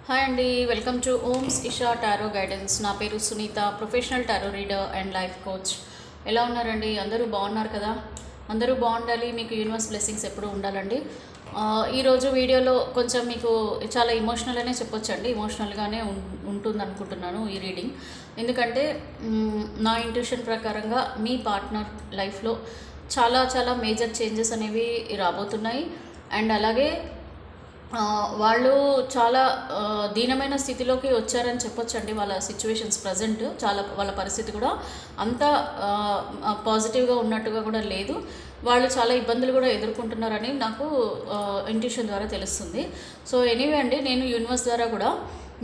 Hi అండి, welcome to Om's Isha tarot guidance. నా పేరు Sunitha, professional tarot reader and life coach. ఎలా ఉన్నారండి? అందరూ బాగున్నారు కదా? అందరూ బాగుండాలి, మీకు యూనివర్స్ బ్లెస్సింగ్స్ ఎప్పుడూ ఉండాలండి. ఈరోజు వీడియోలో కొంచెం మీకు చాలా ఇమోషనల్ అనే చెప్పొచ్చండి. ఇమోషనల్గానే ఉంటుంది అనుకుంటున్నాను ఈ రీడింగ్. ఎందుకంటే నా ఇంట్యూషన్ ప్రకారంగా మీ పార్ట్నర్ లైఫ్లో చాలా చాలా మేజర్ చేంజెస్ అనేవి రాబోతున్నాయి. అండ్ అలాగే వాళ్ళు చాలా దీనమైన స్థితిలోకి వచ్చారని చెప్పొచ్చండి. వాళ్ళ సిచ్యువేషన్స్ ప్రజెంట్ చాలా, వాళ్ళ పరిస్థితి కూడా అంత పాజిటివ్గా ఉన్నట్టుగా కూడా లేదు. వాళ్ళు చాలా ఇబ్బందులు కూడా ఎదుర్కొంటున్నారని నాకు ఇంట్యూషన్ ద్వారా తెలుస్తుంది. సో ఎనీవే అండి, నేను యూనివర్స్ ద్వారా కూడా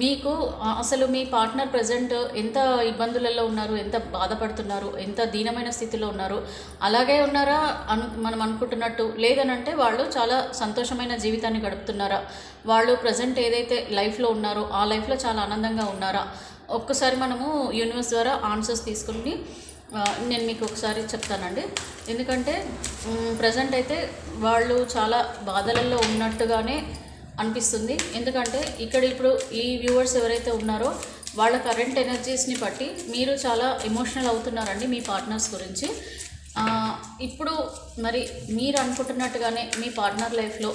మీకు అసలు మీ పార్ట్నర్ ప్రజెంట్ ఎంత ఇబ్బందులలో ఉన్నారు, ఎంత బాధపడుతున్నారు, ఎంత దీనమైన స్థితిలో ఉన్నారు, అలాగే ఉన్నారా మనం అనుకుంటున్నట్టు, లేదనంటే వాళ్ళు చాలా సంతోషమైన జీవితాన్ని గడుపుతున్నారా, వాళ్ళు ప్రజెంట్ ఏదైతే లైఫ్లో ఉన్నారో ఆ లైఫ్లో చాలా ఆనందంగా ఉన్నారా, ఒక్కసారి మనము యూనివర్స్ ద్వారా ఆన్సర్స్ తీసుకుని నేను మీకు ఒకసారి చెప్తానండి. ఎందుకంటే ప్రజెంట్ అయితే వాళ్ళు చాలా బాధలలో ఉన్నట్టుగానే అనిపిస్తుంది. ఎందుకంటే ఇప్పుడు ఈ వ్యూవర్స్ ఎవరైతే ఉన్నారో వాళ్ళ కరెంట్ ఎనర్జీస్ని బట్టి మీరు చాలా ఎమోషనల్ అవుతున్నారండి మీ పార్ట్నర్స్ గురించి. ఇప్పుడు మరి మీరు అనుకుంటున్నట్టుగానే మీ పార్ట్నర్ లైఫ్లో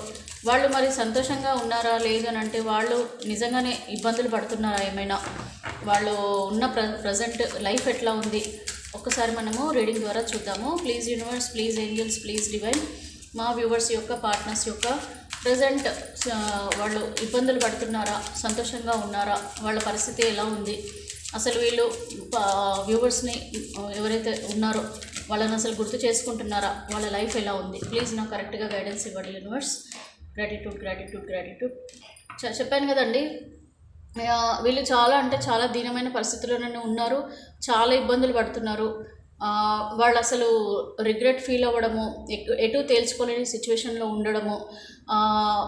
వాళ్ళు మరి సంతోషంగా ఉన్నారా, లేదు అని అంటే వాళ్ళు నిజంగానే ఇబ్బందులు పడుతున్నారా, ఏమైనా వాళ్ళు ఉన్న ప్రజెంట్ లైఫ్ ఎట్లా ఉంది, ఒక్కసారి మనము రీడింగ్ ద్వారా చూద్దాము. Please universe, please angels, please divine, మా వ్యూవర్స్ యొక్క పార్ట్నర్స్ యొక్క ప్రజెంట్ వాళ్ళు ఇబ్బందులు పడుతున్నారా, సంతోషంగా ఉన్నారా, వాళ్ళ పరిస్థితి ఎలా ఉంది, అసలు వీళ్ళు వ్యూవర్స్ని ఎవరైతే ఉన్నారో వాళ్ళని అసలు గుర్తు చేసుకుంటున్నారా, వాళ్ళ లైఫ్ ఎలా ఉంది, ప్లీజ్ నాకు కరెక్ట్గా గైడెన్స్ ఇవ్వండి యూనివర్స్. Gratitude gratitude gratitude. చెప్పాను కదండి, వీళ్ళు చాలా అంటే చాలా దీనమైన పరిస్థితుల్లోనే ఉన్నారు, చాలా ఇబ్బందులు పడుతున్నారు. వాళ్ళు అసలు రిగ్రెట్ ఫీల్ అవ్వడము, ఎటు తేల్చుకోలేని సిచ్యువేషన్లో ఉండడము,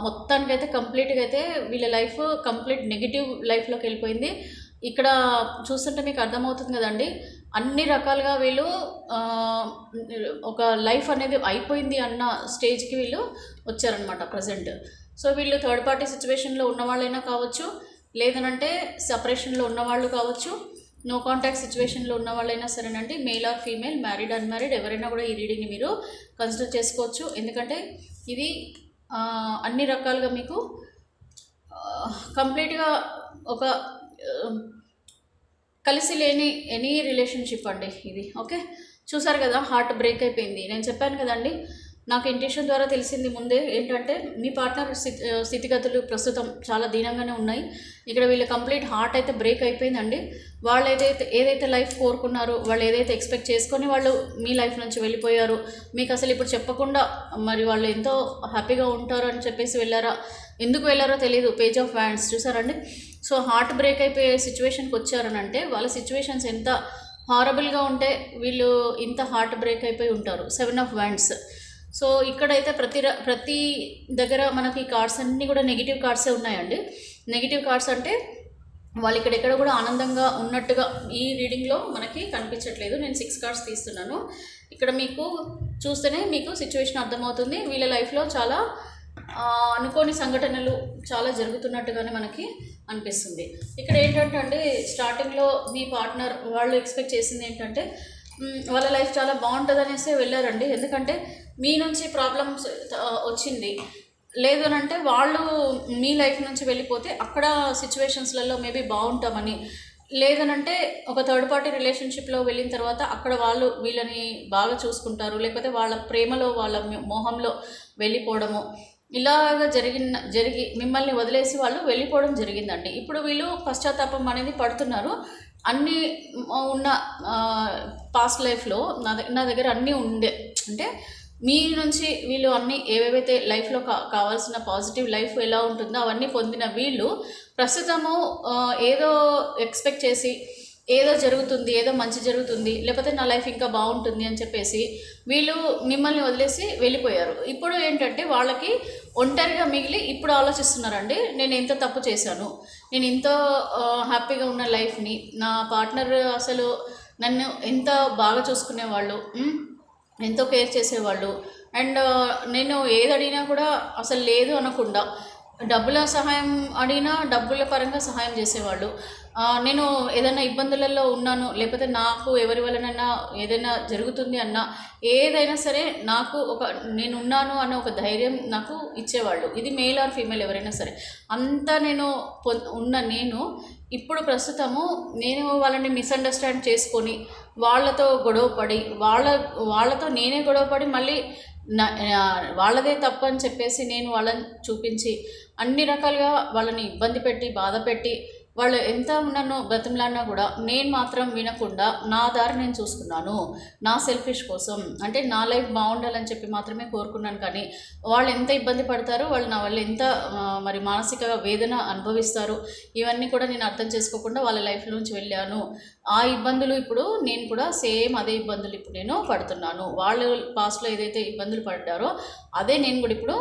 మొత్తానికైతే కంప్లీట్గా అయితే వీళ్ళ లైఫ్ కంప్లీట్ నెగిటివ్ లైఫ్లోకి వెళ్ళిపోయింది. ఇక్కడ చూస్తుంటే మీకు అర్థమవుతుంది కదండి, అన్ని రకాలుగా వీళ్ళు ఒక లైఫ్ అనేది అయిపోయింది అన్న స్టేజ్కి వీళ్ళు వచ్చారనమాట ప్రజెంట్. సో వీళ్ళు థర్డ్ పార్టీ సిచ్యువేషన్లో ఉన్నవాళ్ళైనా కావచ్చు, లేదనంటే సపరేషన్లో ఉన్నవాళ్ళు కావచ్చు, నో కాంటాక్ట్ సిచ్యువేషన్లో ఉన్న వాళ్ళైనా సరేనండి, male or female, married unmarried, ఎవరైనా కూడా ఈ రీడింగ్ని మీరు కన్సిడర్ చేసుకోవచ్చు. ఎందుకంటే ఇది అన్ని రకాలుగా మీకు కంప్లీట్గా ఒక కలిసి లేని ఎనీ రిలేషన్షిప్ అండి ఇది. ఓకే, చూసారు కదా, హార్ట్ బ్రేక్ అయిపోయింది. నేను చెప్పాను కదండి, నాకు ఇంట్యూషన్ ద్వారా తెలిసింది ముందే ఏంటంటే మీ పార్ట్నర్ స్థితిగతులు ప్రస్తుతం చాలా దీనంగానే ఉన్నాయి. ఇక్కడ వీళ్ళు కంప్లీట్ హార్ట్ అయితే బ్రేక్ అయిపోయిందండి. వాళ్ళు ఏదైతే లైఫ్ కోరుకున్నారో, వాళ్ళు ఏదైతే ఎక్స్పెక్ట్ చేసుకొని వాళ్ళు మీ లైఫ్ నుంచి వెళ్ళిపోయారు, మీకు అసలు ఇప్పుడు చెప్పకుండా మరి వాళ్ళు ఎంతో హ్యాపీగా ఉంటారు అని చెప్పేసి వెళ్ళారా, ఎందుకు వెళ్ళారో తెలియదు. పేజ్ ఆఫ్ వ్యాండ్స్ చూసారండి. సో హార్ట్ బ్రేక్ అయిపోయే సిచ్యువేషన్కి వచ్చారనంటే వాళ్ళ సిచ్యువేషన్స్ ఎంత హారబుల్గా ఉంటే వీళ్ళు ఇంత హార్ట్ బ్రేక్ అయిపోయి ఉంటారు. 7 ఆఫ్ వ్యాండ్స్. సో ఇక్కడైతే ప్రతి దగ్గర మనకి కార్డ్స్ అన్నీ కూడా నెగిటివ్ కార్డ్సే ఉన్నాయండి. నెగిటివ్ కార్డ్స్ అంటే వాళ్ళు ఇక్కడెక్కడ కూడా ఆనందంగా ఉన్నట్టుగా ఈ రీడింగ్లో మనకి కనిపించట్లేదు. నేను 6 కార్డ్స్ తీస్తున్నాను. ఇక్కడ మీకు చూస్తేనే మీకు సిచ్యువేషన్ అర్థమవుతుంది. వీళ్ళ లైఫ్లో చాలా అనుకోని సంఘటనలు చాలా జరుగుతున్నట్టుగానే మనకి అనిపిస్తుంది. ఇక్కడ ఏంటంటే అండి, స్టార్టింగ్లో మీ పార్ట్నర్ వాళ్ళు ఎక్స్పెక్ట్ చేసింది ఏంటంటే వాళ్ళ లైఫ్ చాలా బాగుంటుంది అనేసి వెళ్ళారండి. ఎందుకంటే మీ నుంచి ప్రాబ్లమ్స్ వచ్చింది, లేదు అని అంటే వాళ్ళు మీ లైఫ్ నుంచి వెళ్ళిపోతే అక్కడ సిచ్యువేషన్స్లలో మేబీ బాగుంటామని, లేదనంటే ఒక థర్డ్ పార్టీ రిలేషన్షిప్లో వెళ్ళిన తర్వాత అక్కడ వాళ్ళు వీళ్ళని బాగా చూసుకుంటారు, లేకపోతే వాళ్ళ ప్రేమలో వాళ్ళ మోహంలో వెళ్ళిపోవడము, ఇలాగా జరిగి మిమ్మల్ని వదిలేసి వాళ్ళు వెళ్ళిపోవడం జరిగిందండి. ఇప్పుడు వీళ్ళు పశ్చాత్తాపం అనేది పడుతున్నారు. అన్నీ ఉన్న పాస్ట్ లైఫ్లో నా దగ్గర అన్నీ ఉండే, అంటే మీ నుంచి వీళ్ళు అన్నీ ఏవేవైతే లైఫ్లో కావాల్సిన పాజిటివ్ లైఫ్ ఎలా ఉంటుందో అవన్నీ పొందిన వీళ్ళు ప్రస్తుతము ఏదో ఎక్స్పెక్ట్ చేసి ఏదో జరుగుతుంది, ఏదో మంచి జరుగుతుంది, లేకపోతే నా లైఫ్ ఇంకా బాగుంటుంది అని చెప్పేసి వీళ్ళు మిమ్మల్ని వదిలేసి వెళ్ళిపోయారు. ఇప్పుడు ఏంటంటే వాళ్ళకి ఒంటరిగా మిగిలి ఇప్పుడు ఆలోచిస్తున్నారండి, నేను ఎంత తప్పు చేశాను, నేను ఇంత హ్యాపీగా ఉన్న లైఫ్ని, నా పార్ట్నర్ అసలు నన్ను ఎంత బాగా చూసుకునేవాళ్ళు, ఎంతో కేర్ చేసేవాళ్ళు, అండ్ నేను ఏది అడిగినా కూడా అసలు లేదు అనకుండా డబ్బుల సహాయం అడిగినా డబ్బుల పరంగా సహాయం చేసేవాళ్ళు. నేను ఏదైనా ఇబ్బందులలో ఉన్నాను, లేకపోతే నాకు ఎవరి వల్లనైనా ఏదైనా జరుగుతుంది అన్నా, ఏదైనా సరే నాకు నేనున్నాను అన్న ఒక ధైర్యం నాకు ఇచ్చేవాళ్ళు. ఇది మేల్ ఆర్ ఫీమేల్ ఎవరైనా సరే. అంతా నేను నేను ఇప్పుడు ప్రస్తుతము నేను వాళ్ళని మిస్అండర్స్టాండ్ చేసుకొని, వాళ్ళతో గొడవపడి, వాళ్ళతో నేనే గొడవపడి మళ్ళీ వాళ్ళదే తప్పని చెప్పేసి నేను వాళ్ళని చూపించి అన్ని రకాలుగా వాళ్ళని ఇబ్బంది పెట్టి బాధ పెట్టి వాళ్ళు ఎంత నన్ను బ్రతిమలాడినా కూడా నేను మాత్రం వినకుండా నా దారి నేను చూసుకున్నాను. నా సెల్ఫిష్ కోసం, అంటే నా లైఫ్ బాగుండాలని చెప్పి మాత్రమే కోరుకున్నాను. కానీ వాళ్ళు ఎంత ఇబ్బంది పడతారు, వాళ్ళు నా వల్ల ఎంత మరి మానసిక వేదన అనుభవిస్తారు, ఇవన్నీ కూడా నేను అర్థం చేసుకోకుండా వాళ్ళ లైఫ్ నుంచి వెళ్ళాను. ఆ ఇబ్బందులు ఇప్పుడు నేను కూడా సేమ్ అదే ఇబ్బందులు ఇప్పుడు నేను పడుతున్నాను. వాళ్ళు పాస్ట్లో ఏదైతే ఇబ్బందులు పడ్డారో అదే నేను కూడా ఇప్పుడు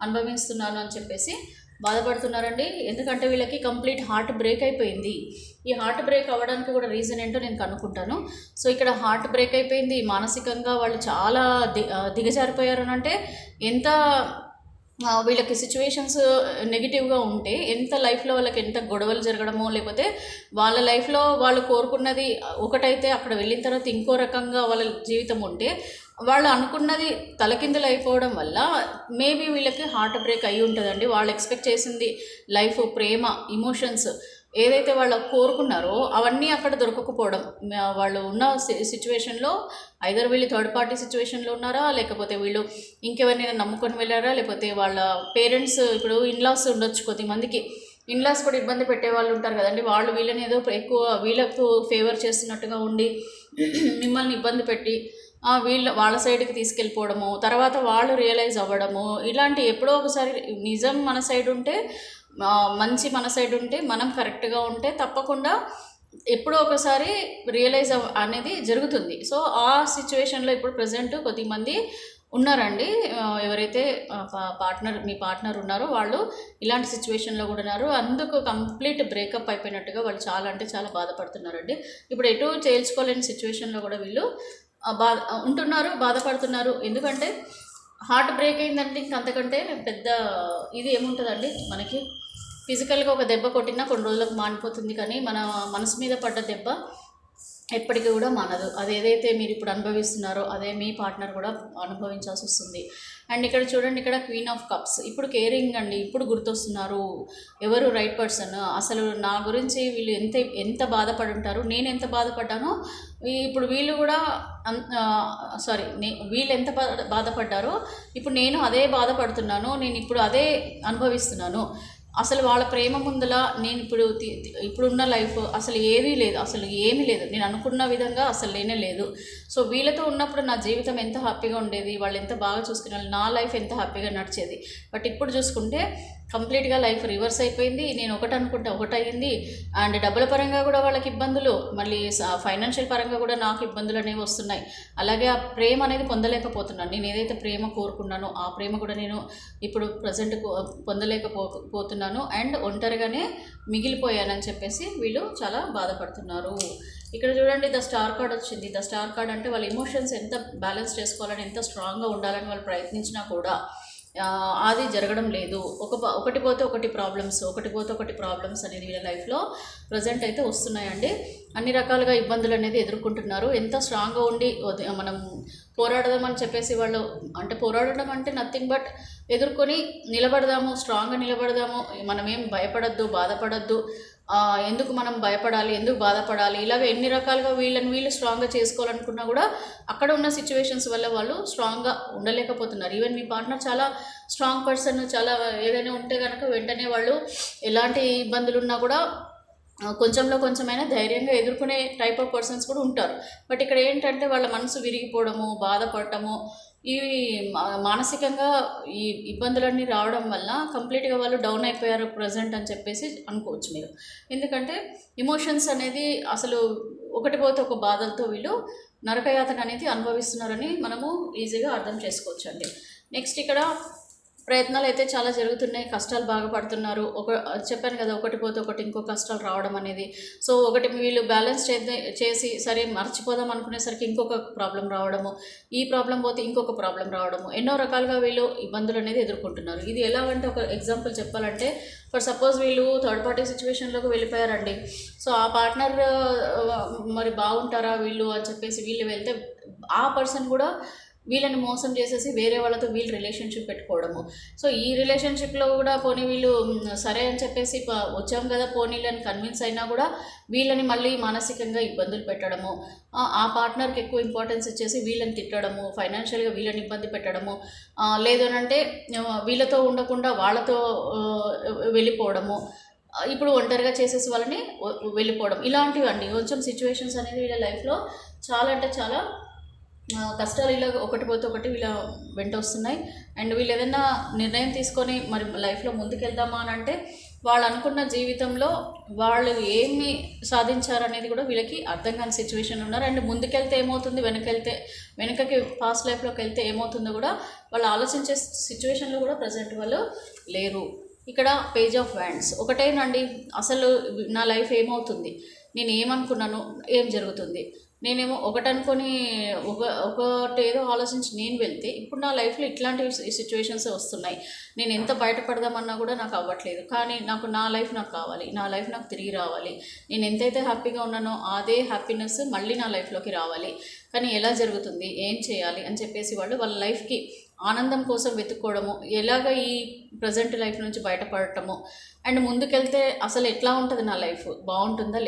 అనుభవిస్తున్నాను అని చెప్పేసి బాధపడుతున్నారండి. ఎందుకంటే వీళ్ళకి కంప్లీట్ హార్ట్ బ్రేక్ అయిపోయింది. ఈ హార్ట్ బ్రేక్ అవ్వడానికి కూడా రీజన్ ఏంటో నేను కనుక్కుంటాను. సో ఇక్కడ హార్ట్ బ్రేక్ అయిపోయింది, మానసికంగా వాళ్ళు చాలా దిగజారిపోయారు అని అంటే ఎంత వీళ్ళకి సిచ్యువేషన్స్ నెగిటివ్గా ఉంటే, ఎంత లైఫ్లో వాళ్ళకి ఎంత గొడవలు జరగడమో, లేకపోతే వాళ్ళ లైఫ్లో వాళ్ళు కోరుకున్నది ఒకటైతే అక్కడ వెళ్ళిన తర్వాత ఇంకో రకంగా వాళ్ళ జీవితం ఉంటే, వాళ్ళు అనుకున్నది తలకిందులు అయిపోవడం వల్ల మేబీ వీళ్ళకి హార్ట్ బ్రేక్ అయి ఉంటుందండి. వాళ్ళు ఎక్స్పెక్ట్ చేసింది లైఫ్, ప్రేమ, ఇమోషన్స్ ఏదైతే వాళ్ళు కోరుకున్నారో అవన్నీ అక్కడ దొరకకపోవడం, వాళ్ళు ఉన్న సిచ్యువేషన్లో ఐదర్ వీళ్ళు థర్డ్ పార్టీ సిచ్యువేషన్లో ఉన్నారా, లేకపోతే వీళ్ళు ఇంకెవరినైనా నమ్ముకొని వెళ్ళారా, లేకపోతే వాళ్ళ పేరెంట్స్, ఇప్పుడు ఇన్లాస్ ఉండొచ్చు, కొద్దిమందికి ఇన్లాస్ కూడా ఇబ్బంది పెట్టే వాళ్ళు ఉంటారు కదండి. వాళ్ళు వీళ్ళని ఏదో ఎక్కువ వీళ్ళకు ఫేవర్ చేస్తున్నట్టుగా ఉండి మిమ్మల్ని ఇబ్బంది పెట్టి వాళ్ళ సైడ్కి తీసుకెళ్ళిపోవడము, తర్వాత వాళ్ళు రియలైజ్ అవ్వడము, ఇలాంటి ఎప్పుడో ఒకసారి నిజం మన సైడ్ ఉంటే, మంచి మన సైడ్ ఉంటే, మనం కరెక్ట్గా ఉంటే తప్పకుండా ఎప్పుడో ఒకసారి రియలైజ్ అనేది జరుగుతుంది. సో ఆ సిచ్యువేషన్లో ఇప్పుడు ప్రజెంట్ కొద్దిమంది ఉన్నారండి. ఎవరైతే మీ పార్ట్నర్ ఉన్నారో వాళ్ళు ఇలాంటి సిచ్యువేషన్లో కూడా ఉన్నారు. అందుకు కంప్లీట్ బ్రేకప్ అయిపోయినట్టుగా వాళ్ళు చాలా అంటే చాలా బాధపడుతున్నారండి. ఇప్పుడు ఎటు చేల్చుకోలేని సిచ్యువేషన్లో కూడా వీళ్ళు ఉంటున్నారు, బాధపడుతున్నారు. ఎందుకంటే హార్ట్ బ్రేక్ అయిందంటే ఇంకంతకంటే పెద్ద ఇది ఏముంటుందండి. మనకి ఫిజికల్గా ఒక దెబ్బ కొట్టినా కొన్ని రోజులకు మానిపోతుంది, కానీ మన మనసు మీద పడ్డ దెబ్బ ఎప్పటికీ కూడా మానదు. అది ఏదైతే మీరు ఇప్పుడు అనుభవిస్తున్నారో అదే మీ పార్ట్నర్ కూడా అనుభవించాల్సి వస్తుంది. అండ్ ఇక్కడ చూడండి, ఇక్కడ క్వీన్ ఆఫ్ కప్స్. ఇప్పుడు కేరింగ్ అండి, ఇప్పుడు గుర్తొస్తున్నారు ఎవరు రైట్ పర్సన్. అసలు నా గురించి వీళ్ళు ఎంత బాధపడి ఉంటారు, నేను ఎంత బాధపడ్డానో ఇప్పుడు వీళ్ళు కూడా వీళ్ళు ఎంత బాధపడ్డారో ఇప్పుడు నేను అదే బాధపడుతున్నాను, నేను ఇప్పుడు అదే అనుభవిస్తున్నాను. అసలు వాళ్ళ ప్రేమ ముందల నేను ఇప్పుడున్న లైఫ్ అసలు ఏమీ లేదు. నేను అనుకున్న విధంగా అసలు లేనే లేదు. సో వీళ్ళతో ఉన్నప్పుడు నా జీవితం ఎంత హ్యాపీగా ఉండేది, వాళ్ళు ఎంత బాగా చూసుకునే, నా లైఫ్ ఎంత హ్యాపీగా నడిచేది. బట్ ఇప్పుడు చూసుకుంటే కంప్లీట్గా లైఫ్ రివర్స్ అయిపోయింది. నేను ఒకటి అనుకుంటే ఒకటి అయ్యింది. అండ్ డబ్బుల పరంగా కూడా వాళ్ళకి ఇబ్బందులు, మళ్ళీ ఫైనాన్షియల్ పరంగా కూడా నాకు ఇబ్బందులు అనేవి వస్తున్నాయి. అలాగే ఆ ప్రేమ అనేది పొందలేకపోతున్నాను. నేను ఏదైతే ప్రేమ కోరుకున్నానో ఆ ప్రేమ కూడా నేను ఇప్పుడు ప్రజెంట్ పొందలేకపోతున్నాను. అండ్ ఒంటరిగానే మిగిలిపోయానని చెప్పేసి వీళ్ళు చాలా బాధపడుతున్నారు. ఇక్కడ చూడండి, ద స్టార్ కార్డ్ వచ్చింది. ద స్టార్ కార్డ్ అంటే వాళ్ళ ఎమోషన్స్ ఎంత బ్యాలెన్స్ చేసుకోవాలని, ఎంత స్ట్రాంగ్గా ఉండాలని వాళ్ళు ప్రయత్నించినా కూడా అది జరగడం లేదు. ఒకటి పోతే ఒకటి ప్రాబ్లమ్స్ అనేది వీళ్ళ లైఫ్లో ప్రజెంట్ అయితే వస్తున్నాయండి. అన్ని రకాలుగా ఇబ్బందులు అనేది ఎదుర్కొంటున్నారు. ఎంత స్ట్రాంగ్గా ఉండి మనం పోరాడదామని చెప్పేసి వాళ్ళు పోరాడడం అంటే నథింగ్ బట్ ఎదుర్కొని నిలబడదాము, స్ట్రాంగ్గా నిలబడదాము, మనమేం భయపడద్దు, బాధపడద్దు, ఎందుకు మనం భయపడాలి, ఎందుకు బాధపడాలి, ఇలాగ ఎన్ని రకాలుగా వీళ్ళు స్ట్రాంగ్గా చేసుకోవాలనుకున్నా కూడా అక్కడ ఉన్న సిచ్యువేషన్స్ వల్ల వాళ్ళు స్ట్రాంగ్గా ఉండలేకపోతున్నారు. ఈవెన్ మీ పార్ట్నర్ చాలా స్ట్రాంగ్ పర్సన్, చాలా ఏదైనా ఉంటే కనుక వెంటనే వాళ్ళు ఎలాంటి ఇబ్బందులు ఉన్నా కూడా కొంచెమైనా ధైర్యంగా ఎదుర్కొనే టైప్ ఆఫ్ పర్సన్స్ కూడా ఉంటారు. బట్ ఇక్కడ ఏంటంటే వాళ్ళ మనసు విరిగిపోవడము, బాధపడటము, ఇవి మానసికంగా ఈ ఇబ్బందులన్నీ రావడం వల్ల కంప్లీట్గా వాళ్ళు డౌన్ అయిపోయారు ప్రజెంట్ అని చెప్పేసి అనుకోవచ్చు మీరు. ఎందుకంటే ఎమోషన్స్ అనేది అసలు ఒకటి పోతే ఒక బాధలతో వీళ్ళు నరకయాతన అనేది అనుభవిస్తున్నారని మనము ఈజీగా అర్థం చేసుకోవచ్చు అండి. నెక్స్ట్ ఇక్కడ ప్రయత్నాలు అయితే చాలా జరుగుతున్నాయి. కష్టాలు బాగా పడుతున్నారు. చెప్పాను కదా, ఒకటి పోతే ఒకటి ఇంకో కష్టాలు రావడం అనేది. సో ఒకటి వీళ్ళు బ్యాలెన్స్ చేసి సరే మర్చిపోదాం అనుకునేసరికి ఇంకొక ప్రాబ్లం రావడము, ఈ ప్రాబ్లం పోతే ఇంకొక ప్రాబ్లం రావడము, ఎన్నో రకాలుగా వీళ్ళు ఇబ్బందులు అనేది ఎదుర్కొంటున్నారు. ఇది ఎలాగంటే, ఒక ఎగ్జాంపుల్ చెప్పాలంటే, ఫర్ సపోజ్ వీళ్ళు థర్డ్ పార్టీ సిచ్యువేషన్లోకి వెళ్ళిపోయారండి. సో ఆ పార్ట్నర్ మరి బాగుంటారా వీళ్ళు అని చెప్పేసి వీళ్ళు వెళ్తే, ఆ పర్సన్ కూడా వీళ్ళని మోసం చేసేసి వేరే వాళ్ళతో వీళ్ళు రిలేషన్షిప్ పెట్టుకోవడము. సో ఈ రిలేషన్షిప్లో కూడా పోనీ వీళ్ళు సరే అని చెప్పేసి వచ్చాం కదా పోనీలని కన్విన్స్ అయినా కూడా వీళ్ళని మళ్ళీ మానసికంగా ఇబ్బందులు పెట్టడము, ఆ పార్ట్నర్కి ఎక్కువ ఇంపార్టెన్స్ ఇచ్చేసి వీళ్ళని తిట్టడము, ఫైనాన్షియల్గా వీళ్ళని ఇబ్బంది పెట్టడము, లేదనంటే వీళ్ళతో ఉండకుండా వాళ్ళతో వెళ్ళిపోవడము, ఇప్పుడు ఒంటరిగా చేసేసి వాళ్ళని వెళ్ళిపోవడం, ఇలాంటివి అండి కొంచెం సిచ్యువేషన్స్ అనేది వీళ్ళ లైఫ్లో చాలా అంటే చాలా కష్టాలు ఇలా ఒకటి పోతే ఒకటి వీళ్ళ వెంట వస్తున్నాయి. అండ్ వీళ్ళు ఏదైనా నిర్ణయం తీసుకొని మరి లైఫ్లో ముందుకెళ్దామా అని అంటే, వాళ్ళు అనుకున్న జీవితంలో వాళ్ళు ఏమి సాధించారనేది కూడా వీళ్ళకి అర్థం కాని సిచ్యువేషన్ ఉన్నారు. అండ్ ముందుకెళ్తే ఏమవుతుంది, వెనకకి పాస్ట్ లైఫ్లోకి వెళ్తే ఏమవుతుందో కూడా వాళ్ళు ఆలోచించే సిచ్యువేషన్లో కూడా ప్రజెంట్ వాళ్ళు లేరు. ఇక్కడ పేజ్ ఆఫ్ వ్యాండ్స్ ఒకటేనండి. అసలు నా లైఫ్ ఏమవుతుంది, నేను ఏమనుకున్నాను ఏం జరుగుతుంది, నేనేమో ఒకటనుకొని ఒకటేదో ఆలోచించి నేను వెళ్తే ఇప్పుడు నా లైఫ్లో ఇట్లాంటి సిచ్యువేషన్స్ వస్తున్నాయి. నేను ఎంత బయటపడదామన్నా కూడా నాకు అవ్వట్లేదు. కానీ నా లైఫ్ నాకు కావాలి, నా లైఫ్ నాకు తిరిగి రావాలి. నేను ఎంతైతే హ్యాపీగా ఉన్నానో అదే హ్యాపీనెస్ మళ్ళీ నా లైఫ్లోకి రావాలి. కానీ ఎలా జరుగుతుంది, ఏం చేయాలి అని చెప్పేసి వాళ్ళ లైఫ్కి ఆనందం కోసం వెతుక్కోవడము, ఎలాగ ఈ ప్రజెంట్ లైఫ్ నుంచి బయటపడటము, అండ్ ముందుకెళ్తే అసలు ఎట్లా ఉంటుంది నా లైఫ్, బాగుంటుందా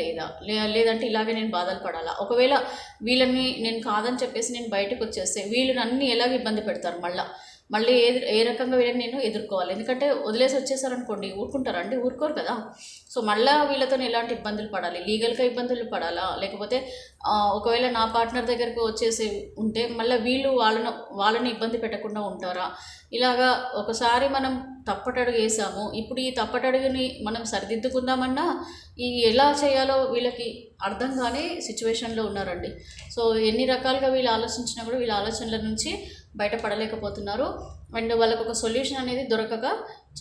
లేదంటే ఇలాగే నేను బాధలు పడాలా, ఒకవేళ వీళ్ళని నేను కాదని చెప్పేసి నేను బయటకు వచ్చేస్తే వీళ్ళు నన్ను ఎలాగ ఇబ్బంది పెడతారు, మళ్ళీ ఏ రకంగా వీళ్ళని నేను ఎదుర్కోవాలి. ఎందుకంటే వదిలేసి వచ్చేసారనుకోండి ఊరుకుంటారా అండి, ఊరుకోరు కదా. సో మళ్ళీ వీళ్ళతో ఎలాంటి ఇబ్బందులు పడాలి, లీగల్గా ఇబ్బందులు పడాలా, లేకపోతే ఒకవేళ నా పార్ట్నర్ దగ్గరకు వచ్చేసి ఉంటే మళ్ళీ వీళ్ళు వాళ్ళని ఇబ్బంది పెట్టకుండా ఉంటారా. ఇలాగా ఒకసారి మనం తప్పటడుగు వేసాము, ఇప్పుడు ఈ తప్పటడుగుని మనం సరిదిద్దుకుందామన్నా ఎలా చేయాలో వీళ్ళకి అర్థం కాని సిచ్యువేషన్లో ఉన్నారండి. సో ఎన్ని రకాలుగా వీళ్ళు ఆలోచించినా కూడా వీళ్ళ ఆలోచనల నుంచి బయటపడలేకపోతున్నారు. అండ్ వాళ్ళకు ఒక సొల్యూషన్ అనేది దొరకక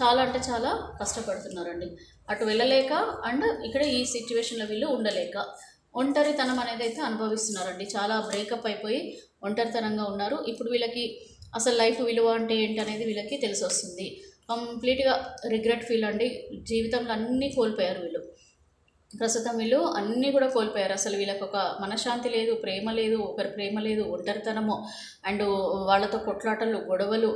చాలా అంటే చాలా కష్టపడుతున్నారండి. అటు వెళ్ళలేక అండ్ ఇక్కడ ఈ సిచ్యువేషన్లో వీళ్ళు ఉండలేక ఒంటరితనం అనేది అయితే అనుభవిస్తున్నారండి. చాలా బ్రేకప్ అయిపోయి ఒంటరితనంగా ఉన్నారు. ఇప్పుడు వీళ్ళకి అసలు లైఫ్ విలువ అంటే ఏంటనేది వీళ్ళకి తెలిసి వస్తుంది. కంప్లీట్గా రిగ్రెట్ ఫీల్ అండి. జీవితంలో అన్నీ కోల్పోయారు వీళ్ళు. ప్రస్తుతం వీళ్ళు అన్నీ కూడా కోల్పోయారు. అసలు వీళ్ళకి ఒక మనశ్శాంతి లేదు, ప్రేమ లేదు, ఒకరి ప్రేమ లేదు, ఒంటరితనము అండ్ వాళ్ళతో కొట్లాటలు, గొడవలు,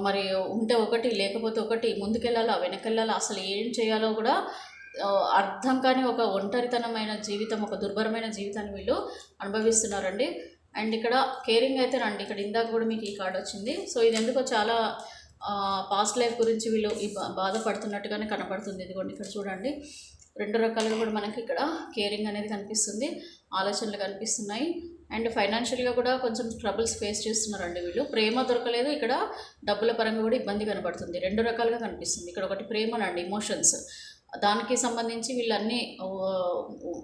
మరి ఉంటే ఒకటి లేకపోతే ఒకటి, ముందుకెళ్ళాలా వెనకెళ్ళాలా, అసలు ఏం చేయాలో కూడా అర్థం కాని ఒక ఒంటరితనమైన జీవితం, ఒక దుర్భరమైన జీవితాన్ని వీళ్ళు అనుభవిస్తున్నారండి. అండ్ ఇక్కడ కేరింగ్ అయితే రండి, ఇక్కడ ఇందాక కూడా మీకు ఈ కార్డు వచ్చింది. సో ఇది ఎందుకో చాలా పాస్ట్ లైఫ్ గురించి వీళ్ళు బాధపడుతున్నట్టుగానే కనపడుతుంది. ఇదిగోండి ఇక్కడ చూడండి, రెండు రకాలుగా కూడా మనకి ఇక్కడ కేరింగ్ అనేది కనిపిస్తుంది, ఆలోచనలు కనిపిస్తున్నాయి. అండ్ ఫైనాన్షియల్గా కూడా కొంచెం ట్రబుల్స్ ఫేస్ చేస్తున్నారండి వీళ్ళు. ప్రేమ దొరకలేదు, ఇక్కడ డబ్బుల పరంగా కూడా ఇబ్బంది కనబడుతుంది. రెండు రకాలుగా కనిపిస్తుంది. ఇక్కడ ఒకటి ప్రేమనండి, ఎమోషన్స్, దానికి సంబంధించి వీళ్ళన్నీ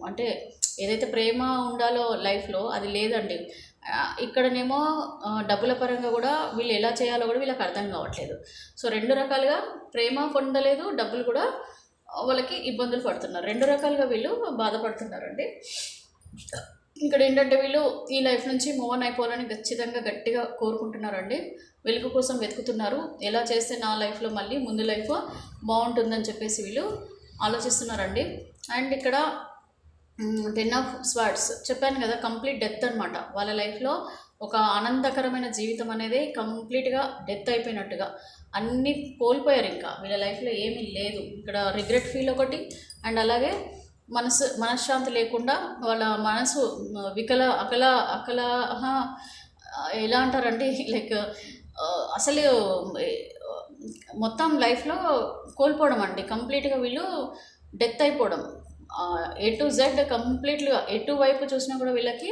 అంటే ఏదైతే ప్రేమ ఉండాలో లైఫ్లో అది లేదండి. ఇక్కడనేమో డబ్బుల పరంగా కూడా వీళ్ళు ఎలా చేయాలో కూడా వీళ్ళకి అర్థం కావట్లేదు. సో రెండు రకాలుగా ప్రేమ పొందలేదు, డబ్బులు కూడా వాళ్ళకి ఇబ్బందులు పడుతున్నారు. రెండు రకాలుగా వీళ్ళు బాధపడుతున్నారండి. ఇక్కడ ఏంటంటే వీళ్ళు ఈ లైఫ్ నుంచి మూవ్ ఆన్ అయిపోవాలని ఖచ్చితంగా గట్టిగా కోరుకుంటున్నారండి. వెలుగు కోసం వెతుకుతున్నారు. ఎలా చేస్తే నా లైఫ్లో మళ్ళీ ముందు లైఫ్ బాగుంటుందని చెప్పేసి వీళ్ళు ఆలోచిస్తున్నారండి. అండ్ ఇక్కడ 10 ఆఫ్ స్వార్డ్స్ చెప్పాను కదా, కంప్లీట్ డెత్ అనమాట. వాళ్ళ లైఫ్లో ఒక ఆనందకరమైన జీవితం అనేది కంప్లీట్గా డెత్ అయిపోయినట్టుగా అన్నీ కోల్పోయారు. ఇంకా వీళ్ళ లైఫ్లో ఏమీ లేదు. ఇక్కడ రిగ్రెట్ ఫీల్ ఒకటి, అండ్ అలాగే మనశ్శాంతి లేకుండా వాళ్ళ మనసు అకల ఎలా అంటారంటే లైక్ అసలు మొత్తం లైఫ్లో కోల్పోవడం అండి. కంప్లీట్గా వీళ్ళు డెత్ అయిపోవడం, A to Z కంప్లీట్గా ఎటువైపు చూసినా కూడా వీళ్ళకి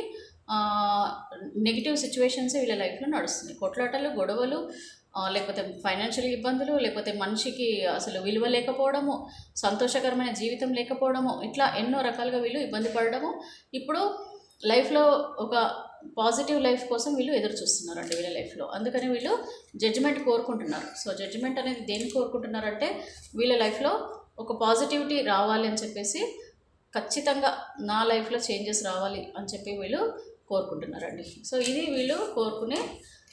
నెగిటివ్ సిచ్యువేషన్స్ వీళ్ళ లైఫ్లో నడుస్తున్నాయి. కొట్లాటలు, గొడవలు, లేకపోతే ఫైనాన్షియల్ ఇబ్బందులు, లేకపోతే మనిషికి అసలు విలువ లేకపోవడము, సంతోషకరమైన జీవితం లేకపోవడము, ఇట్లా ఎన్నో రకాలుగా వీళ్ళు ఇబ్బంది పడడము. ఇప్పుడు లైఫ్లో ఒక పాజిటివ్ లైఫ్ కోసం వీళ్ళు ఎదురు చూస్తున్నారండి వీళ్ళ లైఫ్లో. అందుకని వీళ్ళు జడ్జిమెంట్ కోరుకుంటున్నారు. సో జడ్జిమెంట్ అనేది దేన్ని కోరుకుంటున్నారంటే వీళ్ళ లైఫ్లో ఒక పాజిటివిటీ రావాలి అని చెప్పేసి, ఖచ్చితంగా నా లైఫ్లో చేంజెస్ రావాలి అని చెప్పి వీళ్ళు కోరుకుంటున్నారండి. సో ఇది వీళ్ళు కోరుకునే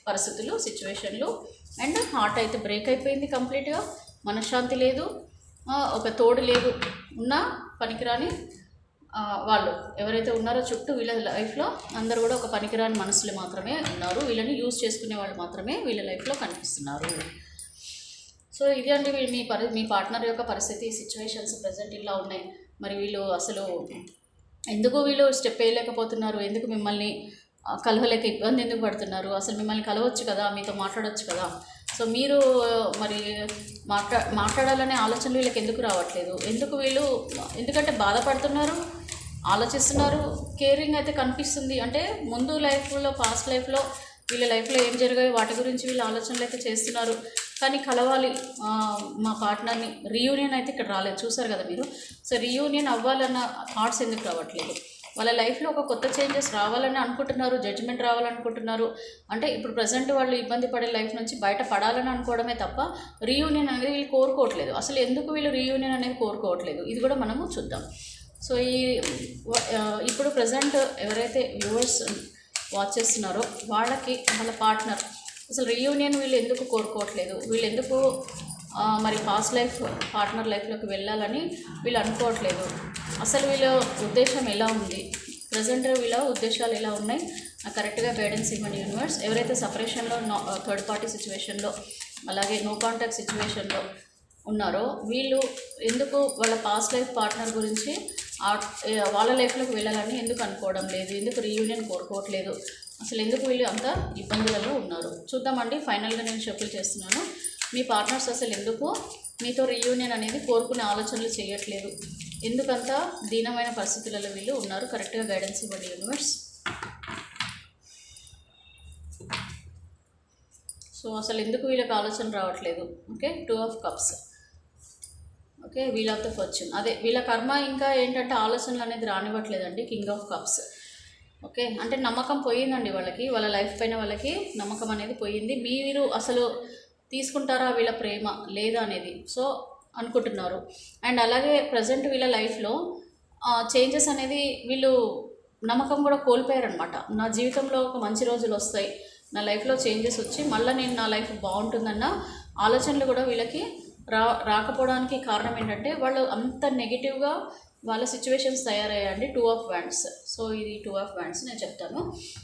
పరిస్థితులు, సిచ్యువేషన్లు. అండ్ హార్ట్ అయితే బ్రేక్ అయిపోయింది కంప్లీట్గా, మనశ్శాంతి లేదు, ఒక తోడు లేదు, ఉన్న పనికిరాని వాళ్ళు ఎవరైతే ఉన్నారో చుట్టూ వీళ్ళ లైఫ్లో అందరూ కూడా ఒక పనికిరాని మనసులు మాత్రమే ఉన్నారు. వీళ్ళని యూజ్ చేసుకునే వాళ్ళు మాత్రమే వీళ్ళ లైఫ్లో కనిపిస్తున్నారు. సో ఇది అండి మీ పార్ట్నర్ యొక్క పరిస్థితి, సిచ్యువేషన్స్ ప్రజెంట్ ఇలా ఉన్నాయి. మరి వీళ్ళు అసలు ఎందుకు వీళ్ళు స్టెప్ వేయలేకపోతున్నారు, ఎందుకు మిమ్మల్ని కలవలేక ఇబ్బంది ఎందుకు పడుతున్నారు, అసలు మిమ్మల్ని కలవచ్చు కదా, మీతో మాట్లాడవచ్చు కదా. సో మీరు మరి మాట్లాడాలనే ఆలోచనలు వీళ్ళకి ఎందుకు రావట్లేదు, ఎందుకంటే బాధపడుతున్నారు, ఆలోచిస్తున్నారు. కేరింగ్ అయితే కనిపిస్తుంది. అంటే ముందు లైఫ్లో, పాస్ట్ లైఫ్లో వీళ్ళ లైఫ్లో ఏం జరిగాయో వాటి గురించి వీళ్ళు ఆలోచనలు అయితే చేస్తున్నారు. కానీ కలవాలి మా పార్ట్నర్ని, రీయూనియన్ అయితే ఇక్కడ రాలేదు, చూసారు కదా మీరు. సో రీయూనియన్ అవ్వాలన్న థాట్స్ ఎందుకు రావట్లేదు, వాళ్ళ లైఫ్లో ఒక కొత్త చేంజెస్ రావాలని అనుకుంటున్నారు, జడ్జిమెంట్ రావాలనుకుంటున్నారు. అంటే ఇప్పుడు ప్రజెంట్ వాళ్ళు ఇబ్బంది పడే లైఫ్ నుంచి బయట పడాలని అనుకోవడమే తప్ప రీయూనియన్ అనేది వీళ్ళు కోరుకోవట్లేదు. అసలు ఎందుకు వీళ్ళు రీయూనియన్ అనేది కోరుకోవట్లేదు, ఇది కూడా మనము చూద్దాం. సో ఇప్పుడు ప్రజెంట్ ఎవరైతే వ్యూవర్స్ వాచ్ చేస్తున్నారో వాళ్ళకి వాళ్ళ పార్ట్నర్ అసలు రీయూనియన్ వీళ్ళు ఎందుకు కోరుకోవట్లేదు, వీళ్ళు ఎందుకు మరి పాస్ట్ లైఫ్ పార్ట్నర్ లైఫ్లోకి వెళ్ళాలని వీళ్ళు అనుకోవట్లేదు, అసలు వీళ్ళ ఉద్దేశం ఎలా ఉంది, ప్రజెంట్ వీళ్ళ ఉద్దేశాలు ఎలా ఉన్నాయి, కరెక్ట్గా గైడెన్స్ ఇవ్వండి యూనివర్స్. ఎవరైతే సపరేషన్లో, థర్డ్ పార్టీ సిచ్యువేషన్లో, అలాగే నో కాంటాక్ట్ సిచ్యువేషన్లో ఉన్నారో వీళ్ళు ఎందుకు వాళ్ళ పాస్ట్ లైఫ్ పార్ట్నర్ గురించి వాళ్ళ లైఫ్లోకి వెళ్ళాలని ఎందుకు అనుకోవడం లేదు, ఎందుకు రీయూనియన్ కోరుకోవట్లేదు, అసలు ఎందుకు వీళ్ళు అంత ఇబ్బందులలో ఉన్నారు చూద్దామండి. ఫైనల్గా నేను షఫుల్ చేస్తున్నాను. మీ పార్ట్నర్స్ అసలు ఎందుకు మీతో రీయూనియన్ అనేది కోరుకునే ఆలోచనలు చేయట్లేదు, ఎందుకంత దీనమైన పరిస్థితులలో వీళ్ళు ఉన్నారు, కరెక్ట్గా గైడెన్స్ ఇవ్వండి యూనివర్స్. సో అసలు ఎందుకు వీళ్ళకి ఆలోచన రావట్లేదు. Okay, 2 of Cups. Okay, wheel of the fortune. అదే వీళ్ళ కర్మ ఇంకా ఏంటంటే ఆలోచనలు అనేది రానివ్వట్లేదండి. King of cups. ఓకే, అంటే నమ్మకం పోయిందండి వాళ్ళకి, వాళ్ళ లైఫ్ పైన వాళ్ళకి నమ్మకం అనేది పోయింది. మీరు అసలు తీసుకుంటారా వీళ్ళ ప్రేమ లేదా అనేది సో అనుకుంటున్నారు. అండ్ అలాగే ప్రజెంట్ వీళ్ళ లైఫ్లో చేంజెస్ అనేది వీళ్ళు నమ్మకం కూడా కోల్పోయారనమాట. నా జీవితంలో ఒక మంచి రోజులు వస్తాయి, నా లైఫ్లో చేంజెస్ వచ్చి మళ్ళీ నేను నా లైఫ్ బాగుంటుందన్న ఆలోచనలు కూడా వీళ్ళకి రాకపోవడానికి కారణం ఏంటంటే వాళ్ళు అంత నెగిటివ్గా వాళ్ళ సిచ్యువేషన్స్ తయారయ్యాయండి. 2 of Wands. సో ఇది 2 of Wands నేను చెప్తాను.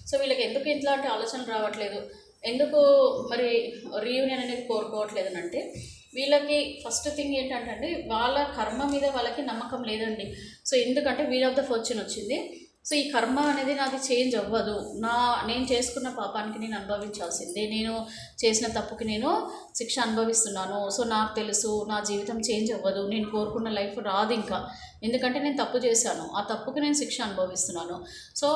సో వీళ్ళకి ఎందుకు ఇట్లాంటి ఆలోచనలు రావట్లేదు, ఎందుకు మరి రీయూనియన్ అనేది కోరుకోవట్లేదు అని అంటే వీళ్ళకి ఫస్ట్ థింగ్ ఏంటంటే వాళ్ళ కర్మ మీద వాళ్ళకి నమ్మకం లేదండి. సో ఎందుకంటే వీల్ ఆఫ్ ద ఫార్చ్యూన్ వచ్చింది. సో ఈ కర్మ అనేది నాది చేంజ్ అవ్వదు, నేను చేసుకున్న పాపానికి నేను అనుభవించాల్సిందే, నేను చేసిన తప్పుకి నేను శిక్ష అనుభవిస్తున్నాను. సో నాకు తెలుసు నా జీవితం చేంజ్ అవ్వదు, నేను కోరుకున్న లైఫ్ రాదు ఇంకా, ఎందుకంటే నేను తప్పు చేశాను, ఆ తప్పుకి నేను శిక్ష అనుభవిస్తున్నాను. సో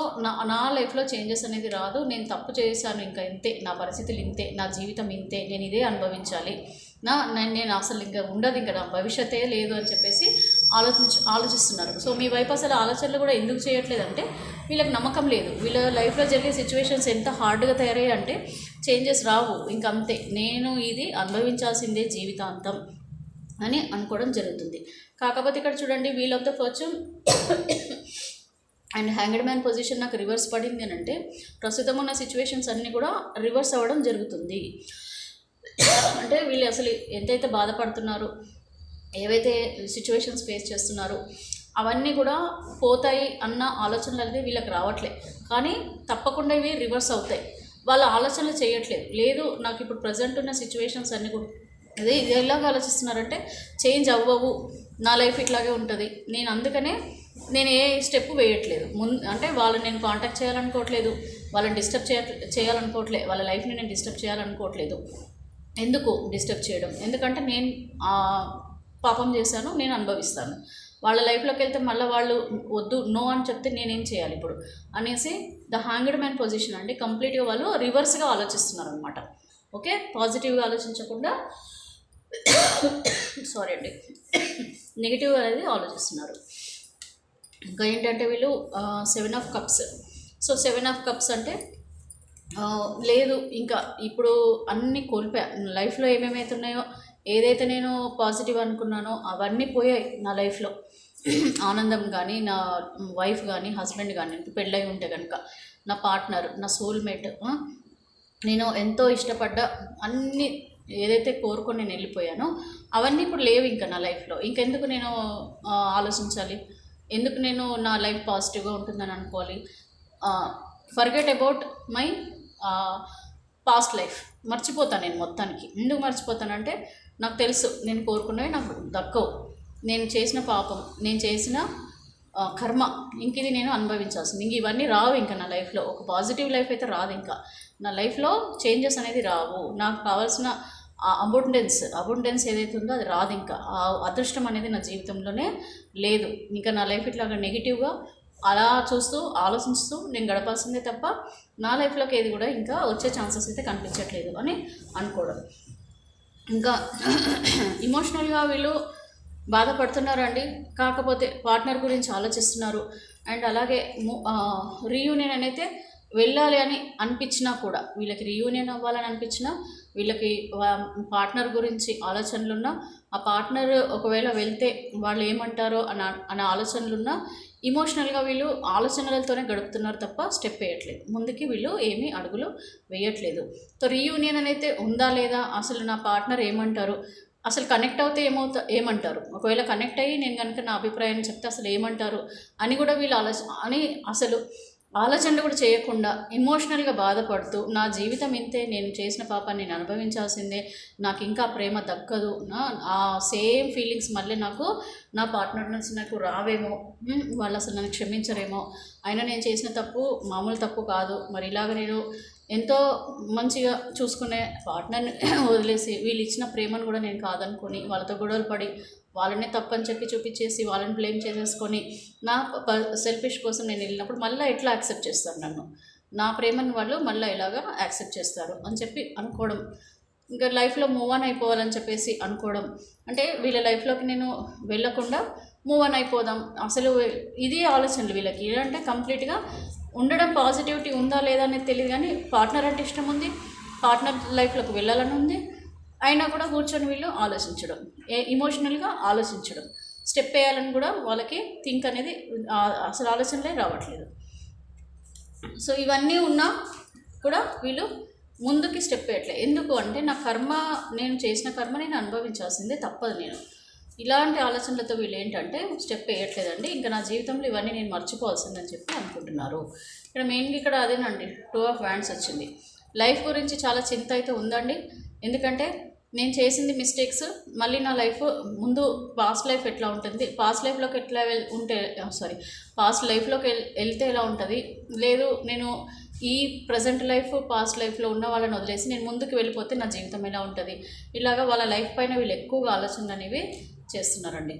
నా లైఫ్లో చేంజెస్ అనేది రాదు, నేను తప్పు చేశాను, ఇంకా ఇంతే, నా పరిస్థితులు ఇంతే, నా జీవితం ఇంతే, నేను ఇదే అనుభవించాలి, నేను అసలు ఇంకా ఉండదు, ఇంకా నా భవిష్యత్తే లేదు అని చెప్పేసి ఆలోచిస్తున్నారు. సో మీ వైపు అసలు ఆలోచనలు కూడా ఎందుకు చేయట్లేదంటే వీళ్ళకి నమ్మకం లేదు. వీళ్ళ లైఫ్లో జరిగే సిచ్యువేషన్స్ ఎంత హార్డ్గా తయారయ్యాయి అంటే చేంజెస్ రావు, ఇంకా అంతే, నేను ఇది అనుభవించాల్సిందే జీవితాంతం అని అనుకోవడం జరుగుతుంది. కాకపోతే ఇక్కడ చూడండి, wheel of the fortune and hanged man position నాకు రివర్స్ పడింది అని అంటే ప్రస్తుతం ఉన్న సిచ్యువేషన్స్ అన్నీ కూడా రివర్స్ అవ్వడం జరుగుతుంది. అంటే వీళ్ళు అసలు ఎంతైతే బాధపడుతున్నారు, ఏవైతే సిచ్యువేషన్స్ ఫేస్ చేస్తున్నారు అవన్నీ కూడా పోతాయి అన్న ఆలోచనలు అనేది వీళ్ళకి రావట్లే, కానీ తప్పకుండా ఇవి రివర్స్ అవుతాయి. వాళ్ళ ఆలోచనలు చేయట్లేదు. లేదు నాకు ఇప్పుడు ప్రజెంట్ ఉన్న సిచ్యువేషన్స్ అన్నీ కూడా ఇది ఎలాగ ఆలోచిస్తున్నారంటే చేంజ్ అవ్వవు, నా లైఫ్ ఇట్లాగే ఉంటుంది, నేను అందుకనే నేను ఏ స్టెప్ వేయట్లేదు అంటే వాళ్ళని నేను కాంటాక్ట్ చేయాలనుకోవట్లేదు, వాళ్ళని డిస్టర్బ్ చేయాలనుకోవట్లేదు, వాళ్ళ లైఫ్ని నేను డిస్టర్బ్ చేయాలనుకోవట్లేదు. ఎందుకు డిస్టర్బ్ చేయడం, ఎందుకంటే నేను పాపం చేశాను, నేను అనుభవిస్తాను. వాళ్ళ లైఫ్లోకి వెళ్తే మళ్ళీ వాళ్ళు వద్దు నో అని చెప్తే నేనేం చేయాలి ఇప్పుడు అనేసి ద హ్యాంగ్డ్ మ్యాన్ పొజిషన్ అండి. కంప్లీట్గా వాళ్ళు రివర్స్గా ఆలోచిస్తున్నారు అనమాట. ఓకే, పాజిటివ్గా ఆలోచించకుండా సారీ అండి నెగిటివ్ అనేది ఆలోచిస్తున్నారు. ఇంకా ఏంటంటే వీళ్ళు 7 of Cups. So 7 of cups అంటే లేదు ఇంకా ఇప్పుడు అన్నీ కోల్పోయా లైఫ్లో ఏమేమైతున్నాయో, ఏదైతే నేను పాజిటివ్ అనుకున్నానో అవన్నీ పోయాయి నా లైఫ్లో. ఆనందం కానీ, నా వైఫ్ కానీ, హస్బెండ్ కానీ, పెళ్ళై ఉంటే కనుక నా పార్ట్నర్, నా సోల్మేట్, నేను ఎంతో ఇష్టపడ్డ అన్నీ ఏదైతే కోరుకొని నేను వెళ్ళిపోయానో అవన్నీ ఇప్పుడు లేవు ఇంకా నా లైఫ్లో. ఇంకెందుకు నేను ఆలోచించాలి, ఎందుకు నేను నా లైఫ్ పాజిటివ్గా ఉంటుందని అనుకోవాలి. Forget about my past life, మర్చిపోతాను నేను మొత్తానికి. ఎందుకు మర్చిపోతానంటే నాకు తెలుసు నేను కోరుకున్నవి నాకు దక్కవు. నేను చేసిన పాపం, నేను చేసిన కర్మ, ఇంక ఇది నేను అనుభవించాల్సింది. ఇంక ఇవన్నీ రావు ఇంకా నా లైఫ్లో. ఒక పాజిటివ్ లైఫ్ అయితే రాదు ఇంకా నా లైఫ్లో. చేంజెస్ అనేది రావు. నాకు కావాల్సిన అబుండెన్స్ ఏదైతే ఉందో అది రాదు. ఇంకా ఆ అదృష్టం అనేది నా జీవితంలోనే లేదు. ఇంకా నా లైఫ్ ఇట్లాగా నెగిటివ్గా అలా చూస్తూ ఆలోచిస్తూ నేను గడపాల్సిందే తప్ప నా లైఫ్లోకి ఏది కూడా ఇంకా వచ్చే ఛాన్సెస్ అయితే కనిపించట్లేదు అని అనుకోవడం. ఇంకా ఇమోషనల్గా వీళ్ళు బాధపడుతున్నారండి. కాకపోతే పార్ట్నర్ గురించి ఆలోచిస్తున్నారు. అండ్ అలాగే రీయూనియన్ అయితే వెళ్ళాలి అని అనిపించినా కూడా, వీళ్ళకి రీయూనియన్ అవ్వాలని అనిపించినా, వీళ్ళకి పార్ట్నర్ గురించి ఆలోచనలున్నా, ఆ పార్ట్నర్ ఒకవేళ వెళ్తే వాళ్ళు ఏమంటారో అనే ఆలోచనలున్నా, ఇమోషనల్గా వీళ్ళు ఆలోచనలతోనే గడుపుతున్నారు తప్ప స్టెప్ వేయట్లేదు. ముందుకి వీళ్ళు ఏమీ అడుగులు వేయట్లేదు. సో రీయూనియన్ అనేది ఉందా లేదా, అసలు నా పార్ట్నర్ ఏమంటారు, అసలు కనెక్ట్ అవుతే ఏమంటారు, ఒకవేళ కనెక్ట్ అయ్యి నేను కనుక నా అభిప్రాయాన్ని చెప్తే అసలు ఏమంటారు అని కూడా వీళ్ళు అసలు ఆలోచనలు కూడా చేయకుండా ఎమోషనల్గా బాధపడుతూ, నా జీవితం ఇంతే, నేను చేసిన పాపాన్ని నేను అనుభవించాల్సిందే, నాకు ఇంకా ప్రేమ దక్కదు, ఆ సేమ్ ఫీలింగ్స్ మళ్ళీ నాకు నా పార్ట్నర్ నుంచి నాకు రావేమో, వాళ్ళు అసలు నన్ను క్షమించరేమో, అయినా నేను చేసిన తప్పు మామూలు తప్పు కాదు, మరి ఇలాగ నేను ఎంతో మంచిగా చూసుకునే పార్ట్నర్ని వదిలేసి వీళ్ళు ఇచ్చిన ప్రేమను కూడా నేను కాదనుకొని వాళ్ళతో గొడవలు పడి వాళ్ళనే తప్పని చెప్పి చూపించేసి వాళ్ళని బ్లేమ్ చేసేసుకొని నా సెల్ఫిష్ కోసం నేను వెళ్ళినప్పుడు మళ్ళీ ఎట్లా యాక్సెప్ట్ చేస్తారు నన్ను, నా ప్రేమను వాళ్ళు మళ్ళీ ఇలాగా యాక్సెప్ట్ చేస్తారు అని చెప్పి అనుకోవడం. ఇంకా లైఫ్లో మూవ్ ఆన్ అయిపోవాలని చెప్పేసి అనుకోవడం. అంటే వీళ్ళ లైఫ్లోకి నేను వెళ్ళకుండా మూవ్ ఆన్ అయిపోదాం, అసలు ఇది ఆలోచనలు వీళ్ళకి. ఏంటంటే కంప్లీట్గా ఉండడం, పాజిటివిటీ ఉందా లేదా అనేది తెలియదు, కానీ పార్ట్నర్ అంటే ఇష్టం ఉంది, పార్ట్నర్ లైఫ్లోకి వెళ్ళాలని ఉంది, అయినా కూడా కూర్చొని వీళ్ళు ఆలోచించడం, ఇమోషనల్గా ఆలోచించడం, స్టెప్ వేయాలని కూడా వాళ్ళకి థింక్ అనేది అసలు ఆలోచనలే రావట్లేదు. సో ఇవన్నీ ఉన్నా కూడా వీళ్ళు ముందుకి స్టెప్ వేయట్లేదు. ఎందుకు అంటే నా కర్మ, నేను చేసిన కర్మ నేను అనుభవించాల్సిందే, తప్పదు. నేను ఇలాంటి ఆలోచనలతో వీళ్ళు ఏంటంటే స్టెప్ వేయట్లేదండి. ఇంకా నా జీవితంలో ఇవన్నీ నేను మర్చిపోవాల్సిందని చెప్పి అనుకుంటున్నారు. ఇక్కడ మెయిన్గా ఇక్కడ అదేనండి 2 ఆఫ్ వ్యాండ్స్ వచ్చింది. లైఫ్ గురించి చాలా చింత అయితే ఉందండి. ఎందుకంటే నేను చేసింది మిస్టేక్స్, మళ్ళీ నా లైఫ్ ముందు పాస్ట్ లైఫ్ ఎట్లా ఉంటుంది, పాస్ట్ లైఫ్లోకి ఎట్లా పాస్ట్ లైఫ్లోకి వెళ్తే ఎలా ఉంటుంది, లేదు నేను ఈ ప్రజెంట్ లైఫ్ పాస్ట్ లైఫ్లో ఉన్న వాళ్ళని వదిలేసి నేను ముందుకు వెళ్ళిపోతే నా జీవితం ఎలా ఉంటుంది, ఇలాగా వాళ్ళ లైఫ్ పైన వీళ్ళు ఎక్కువగా ఆలోచనలు అనేవి చేస్తున్నారండి.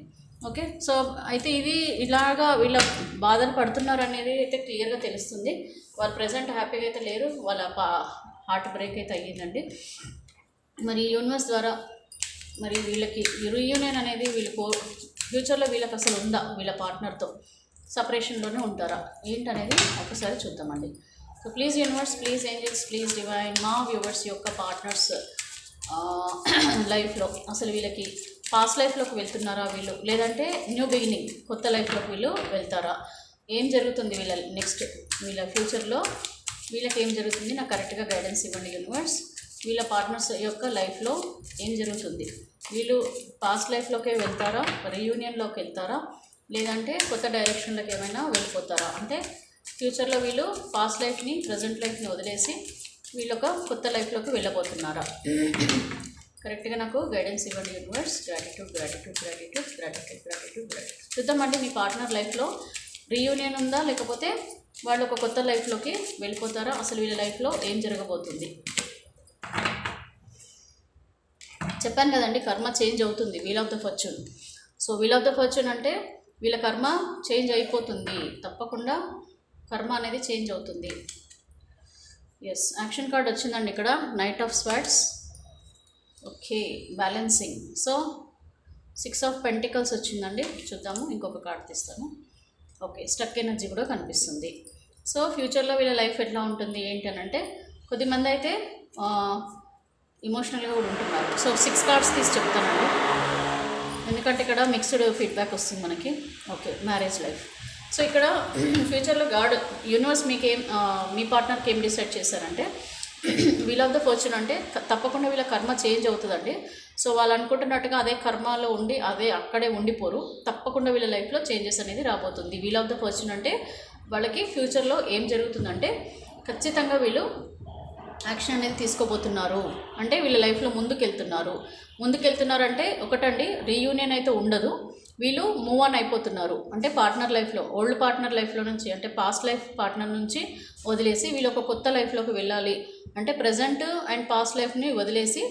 ఓకే, సో అయితే ఇది ఇలాగా వీళ్ళ బాధలు పడుతున్నారు అనేది అయితే క్లియర్గా తెలుస్తుంది. వాళ్ళు ప్రజెంట్ హ్యాపీగా అయితే లేరు, వాళ్ళ హార్ట్ బ్రేక్ అయితే అయ్యిందండి. మరి యూనివర్స్ ద్వారా మరి వీళ్ళకి రీయూనియన్ అనేది వీళ్ళు ఫ్యూచర్లో వీళ్ళకి అసలు ఉందా, వీళ్ళ పార్ట్నర్తో సపరేషన్లోనే ఉంటారా ఏంటనేది ఒకసారి చూద్దామండి. So please universe, please angels, please divine, మా వ్యూవర్స్ యొక్క పార్ట్నర్స్ లైఫ్లో అసలు వీళ్ళకి పాస్ట్ లైఫ్లోకి వెళ్తున్నారా వీళ్ళు, లేదంటే న్యూ బిగినింగ్ కొత్త లైఫ్లోకి వీళ్ళు వెళ్తారా, ఏం జరుగుతుంది వీళ్ళ నెక్స్ట్, వీళ్ళ ఫ్యూచర్లో వీళ్ళకి ఏం జరుగుతుంది, నాకు కరెక్ట్గా గైడెన్స్ ఇవ్వండి యూనివర్స్. వీళ్ళ పార్ట్నర్స్ యొక్క లైఫ్లో ఏం జరుగుతుంది, వీళ్ళు పాస్ట్ లైఫ్లోకే వెళ్తారా, రీయూనియన్లోకి వెళ్తారా, లేదంటే కొత్త డైరెక్షన్లోకి ఏమైనా వెళ్ళిపోతారా, అంటే ఫ్యూచర్లో వీళ్ళు పాస్ట్ లైఫ్ని ప్రజెంట్ లైఫ్ని వదిలేసి వీళ్ళొక కొత్త లైఫ్లోకి వెళ్ళబోతున్నారా, కరెక్ట్గా నాకు గైడెన్స్ ఇవ్వండి universe. Gratitude gratitude gratitude gratitude gratitude gratitude. చూద్దామండి మీ పార్ట్నర్ లైఫ్లో రీయూనియన్ ఉందా, లేకపోతే వాళ్ళు ఒక కొత్త లైఫ్లోకి వెళ్ళిపోతారా, అసలు వీళ్ళ లైఫ్లో ఏం జరగబోతుంది. చెప్పాను కదండి, కర్మ చేంజ్ అవుతుంది, wheel of the fortune. So wheel of the fortune అంటే వీళ్ళ కర్మ చేంజ్ అయిపోతుంది, తప్పకుండా కర్మ అనేది చేంజ్ అవుతుంది. ఎస్, యాక్షన్ కార్డ్ వచ్చిందండి ఇక్కడ, knight of swords. Okay, balancing. So 6 of pentacles వచ్చిందండి. చూద్దాము, ఇంకొక కార్డ్ తీస్తాను. ఓకే, స్టక్ ఎనర్జీ కూడా కనిపిస్తుంది. సో ఫ్యూచర్లో వీళ్ళ లైఫ్ ఎట్లా ఉంటుంది ఏంటి అని అంటే, కొద్దిమంది అయితే ఇమోషనల్గా కూడా ఉంటున్నారు. సో 6 కార్డ్స్ తీసి చెప్తానండి, ఎందుకంటే ఇక్కడ మిక్స్డ్ ఫీడ్బ్యాక్ వస్తుంది మనకి. Okay, marriage life. సో ఇక్కడ ఫ్యూచర్లో గాడ్ యూనివర్స్ మీకు మీ పార్ట్నర్కి ఏం డిసైడ్ చేశారంటే, వీల్ ఆఫ్ ద ఫార్చ్యూన్ అంటే తప్పకుండా వీళ్ళ కర్మ చేంజ్ అవుతుందండి. సో వాళ్ళు అనుకుంటున్నట్టుగా అదే కర్మలో ఉండి అక్కడే ఉండిపోరు. తప్పకుండా వీళ్ళ లైఫ్లో చేంజెస్ అనేది రాబోతుంది. వీల్ ఆఫ్ ద ఫార్చ్యూన్ అంటే వాళ్ళకి ఫ్యూచర్లో ఏం జరుగుతుందంటే, ఖచ్చితంగా వీళ్ళు యాక్షన్ అనేది తీసుకోబోతున్నారు. అంటే వీళ్ళ లైఫ్లో ముందుకెళ్తున్నారు అంటే ఒకటండి, రీయూనియన్ అయితే ఉండదు. వీళ్ళు మూవ్ ఆన్ అయిపోతున్నారు. అంటే పార్ట్నర్ లైఫ్లో, ఓల్డ్ పార్ట్నర్ లైఫ్లో నుంచి, అంటే పాస్ట్ లైఫ్ పార్ట్నర్ నుంచి వదిలేసి వీళ్ళు ఒక కొత్త లైఫ్లోకి వెళ్ళాలి. అంటే ప్రజెంట్ అండ్ పాస్ట్ లైఫ్ని వదిలేసి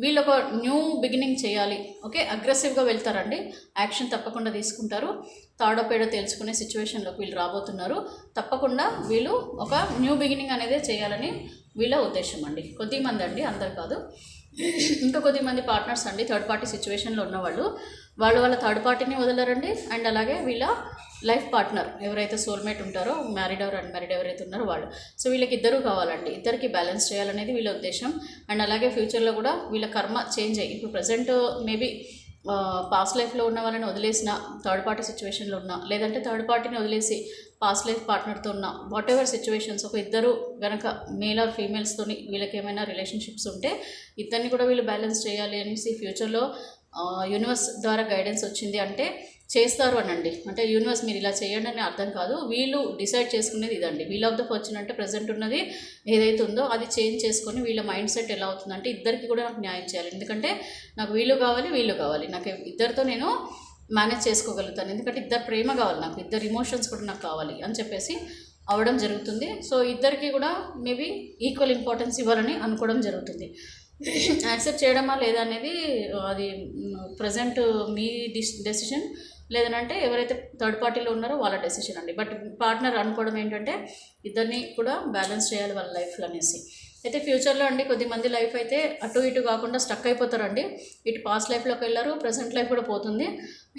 వీళ్ళు ఒక న్యూ బిగినింగ్ చేయాలి. ఓకే, అగ్రెసివ్గా వెళ్తారండి, యాక్షన్ తప్పకుండా తీసుకుంటారు. తాడో పేడో తెలుసుకునే సిచ్యువేషన్లోకి వీళ్ళు రాబోతున్నారు. తప్పకుండా వీళ్ళు ఒక న్యూ బిగినింగ్ అనేది చేయాలని వీళ్ళ ఉద్దేశం అండి. కొద్దిమంది అండి, అందరు కాదు. ఇంకా కొద్దిమంది పార్ట్నర్స్ అండి, థర్డ్ పార్టీ సిచ్యువేషన్లో ఉన్నవాళ్ళు, వాళ్ళ థర్డ్ పార్టీని వదలరండి. అండ్ అలాగే వీళ్ళ లైఫ్ పార్ట్నర్ ఎవరైతే సోల్మేట్ ఉంటారో, మ్యారీడ్ ఆర్ అన్మ్యారీడ్ ఎవరైతే ఉన్నారో వాళ్ళు. సో వీళ్ళకి ఇద్దరు కావాలండి, ఇద్దరికి బ్యాలెన్స్ చేయాలనేది వీళ్ళ ఉద్దేశం. అండ్ అలాగే ఫ్యూచర్లో కూడా వీళ్ళ కర్మ చేంజ్ అయ్యి, ఇప్పుడు ప్రజెంట్ మేబీ పాస్ట్ లైఫ్లో ఉన్న వాళ్ళని వదిలేసిన, థర్డ్ పార్టీ సిచ్యువేషన్లో ఉన్న, లేదంటే థర్డ్ పార్టీని వదిలేసి పాస్ట్ లైఫ్ పార్ట్నర్తో ఉన్న, వాట్ ఎవర్ సిచ్యువేషన్స్, ఒక ఇద్దరు గనక మేల్ ఆర్ ఫీమేల్స్తోని వీళ్ళకి ఏమైనా రిలేషన్షిప్స్ ఉంటే ఇద్దరిని కూడా వీళ్ళు బ్యాలెన్స్ చేయాలి అనేసి ఫ్యూచర్లో యూనివర్స్ ద్వారా గైడెన్స్ వచ్చింది. అంటే చేస్తారు అనండి. అంటే యూనివర్స్ మీరు ఇలా చేయండి అని అర్థం కాదు, వీళ్ళు డిసైడ్ చేసుకునేది ఇదండి. వీల్ ఆఫ్ ద ఫార్చ్యూన్ అంటే ప్రజెంట్ ఉన్నది ఏదైతే ఉందో అది చేంజ్ చేసుకొని వీళ్ళ మైండ్ సెట్ ఎలా అవుతుందంటే, ఇద్దరికి కూడా నాకు న్యాయం చేయాలి, ఎందుకంటే నాకు వీళ్ళు కావాలి, నాకు ఇద్దరితో నేను మేనేజ్ చేసుకోగలుగుతాను, ఎందుకంటే ఇద్దరు ప్రేమ కావాలి, నాకు ఇద్దరు ఇమోషన్స్ కూడా నాకు కావాలి అని చెప్పేసి అవ్వడం జరుగుతుంది. సో ఇద్దరికి కూడా మేబీ ఈక్వల్ ఇంపార్టెన్స్ ఇవ్వాలని అనుకోవడం జరుగుతుంది. యాక్సెప్ట్ చేయడమా లేదా అనేది అది ప్రజెంట్ మీ డెసిషన్, లేదనంటే ఎవరైతే థర్డ్ పార్టీలో ఉన్నారో వాళ్ళ డెసిషన్ అండి. బట్ పార్ట్నర్ అనుకోవడం ఏంటంటే ఇద్దరిని కూడా బ్యాలెన్స్ చేయాలి వాళ్ళ లైఫ్లో అనేసి. అయితే ఫ్యూచర్లో అండి కొద్దిమంది లైఫ్ అయితే అటు ఇటు కాకుండా స్టక్ అయిపోతారండి. ఇటు పాస్ట్ లైఫ్లోకి వెళ్ళారు, ప్రజెంట్ లైఫ్ కూడా పోతుంది.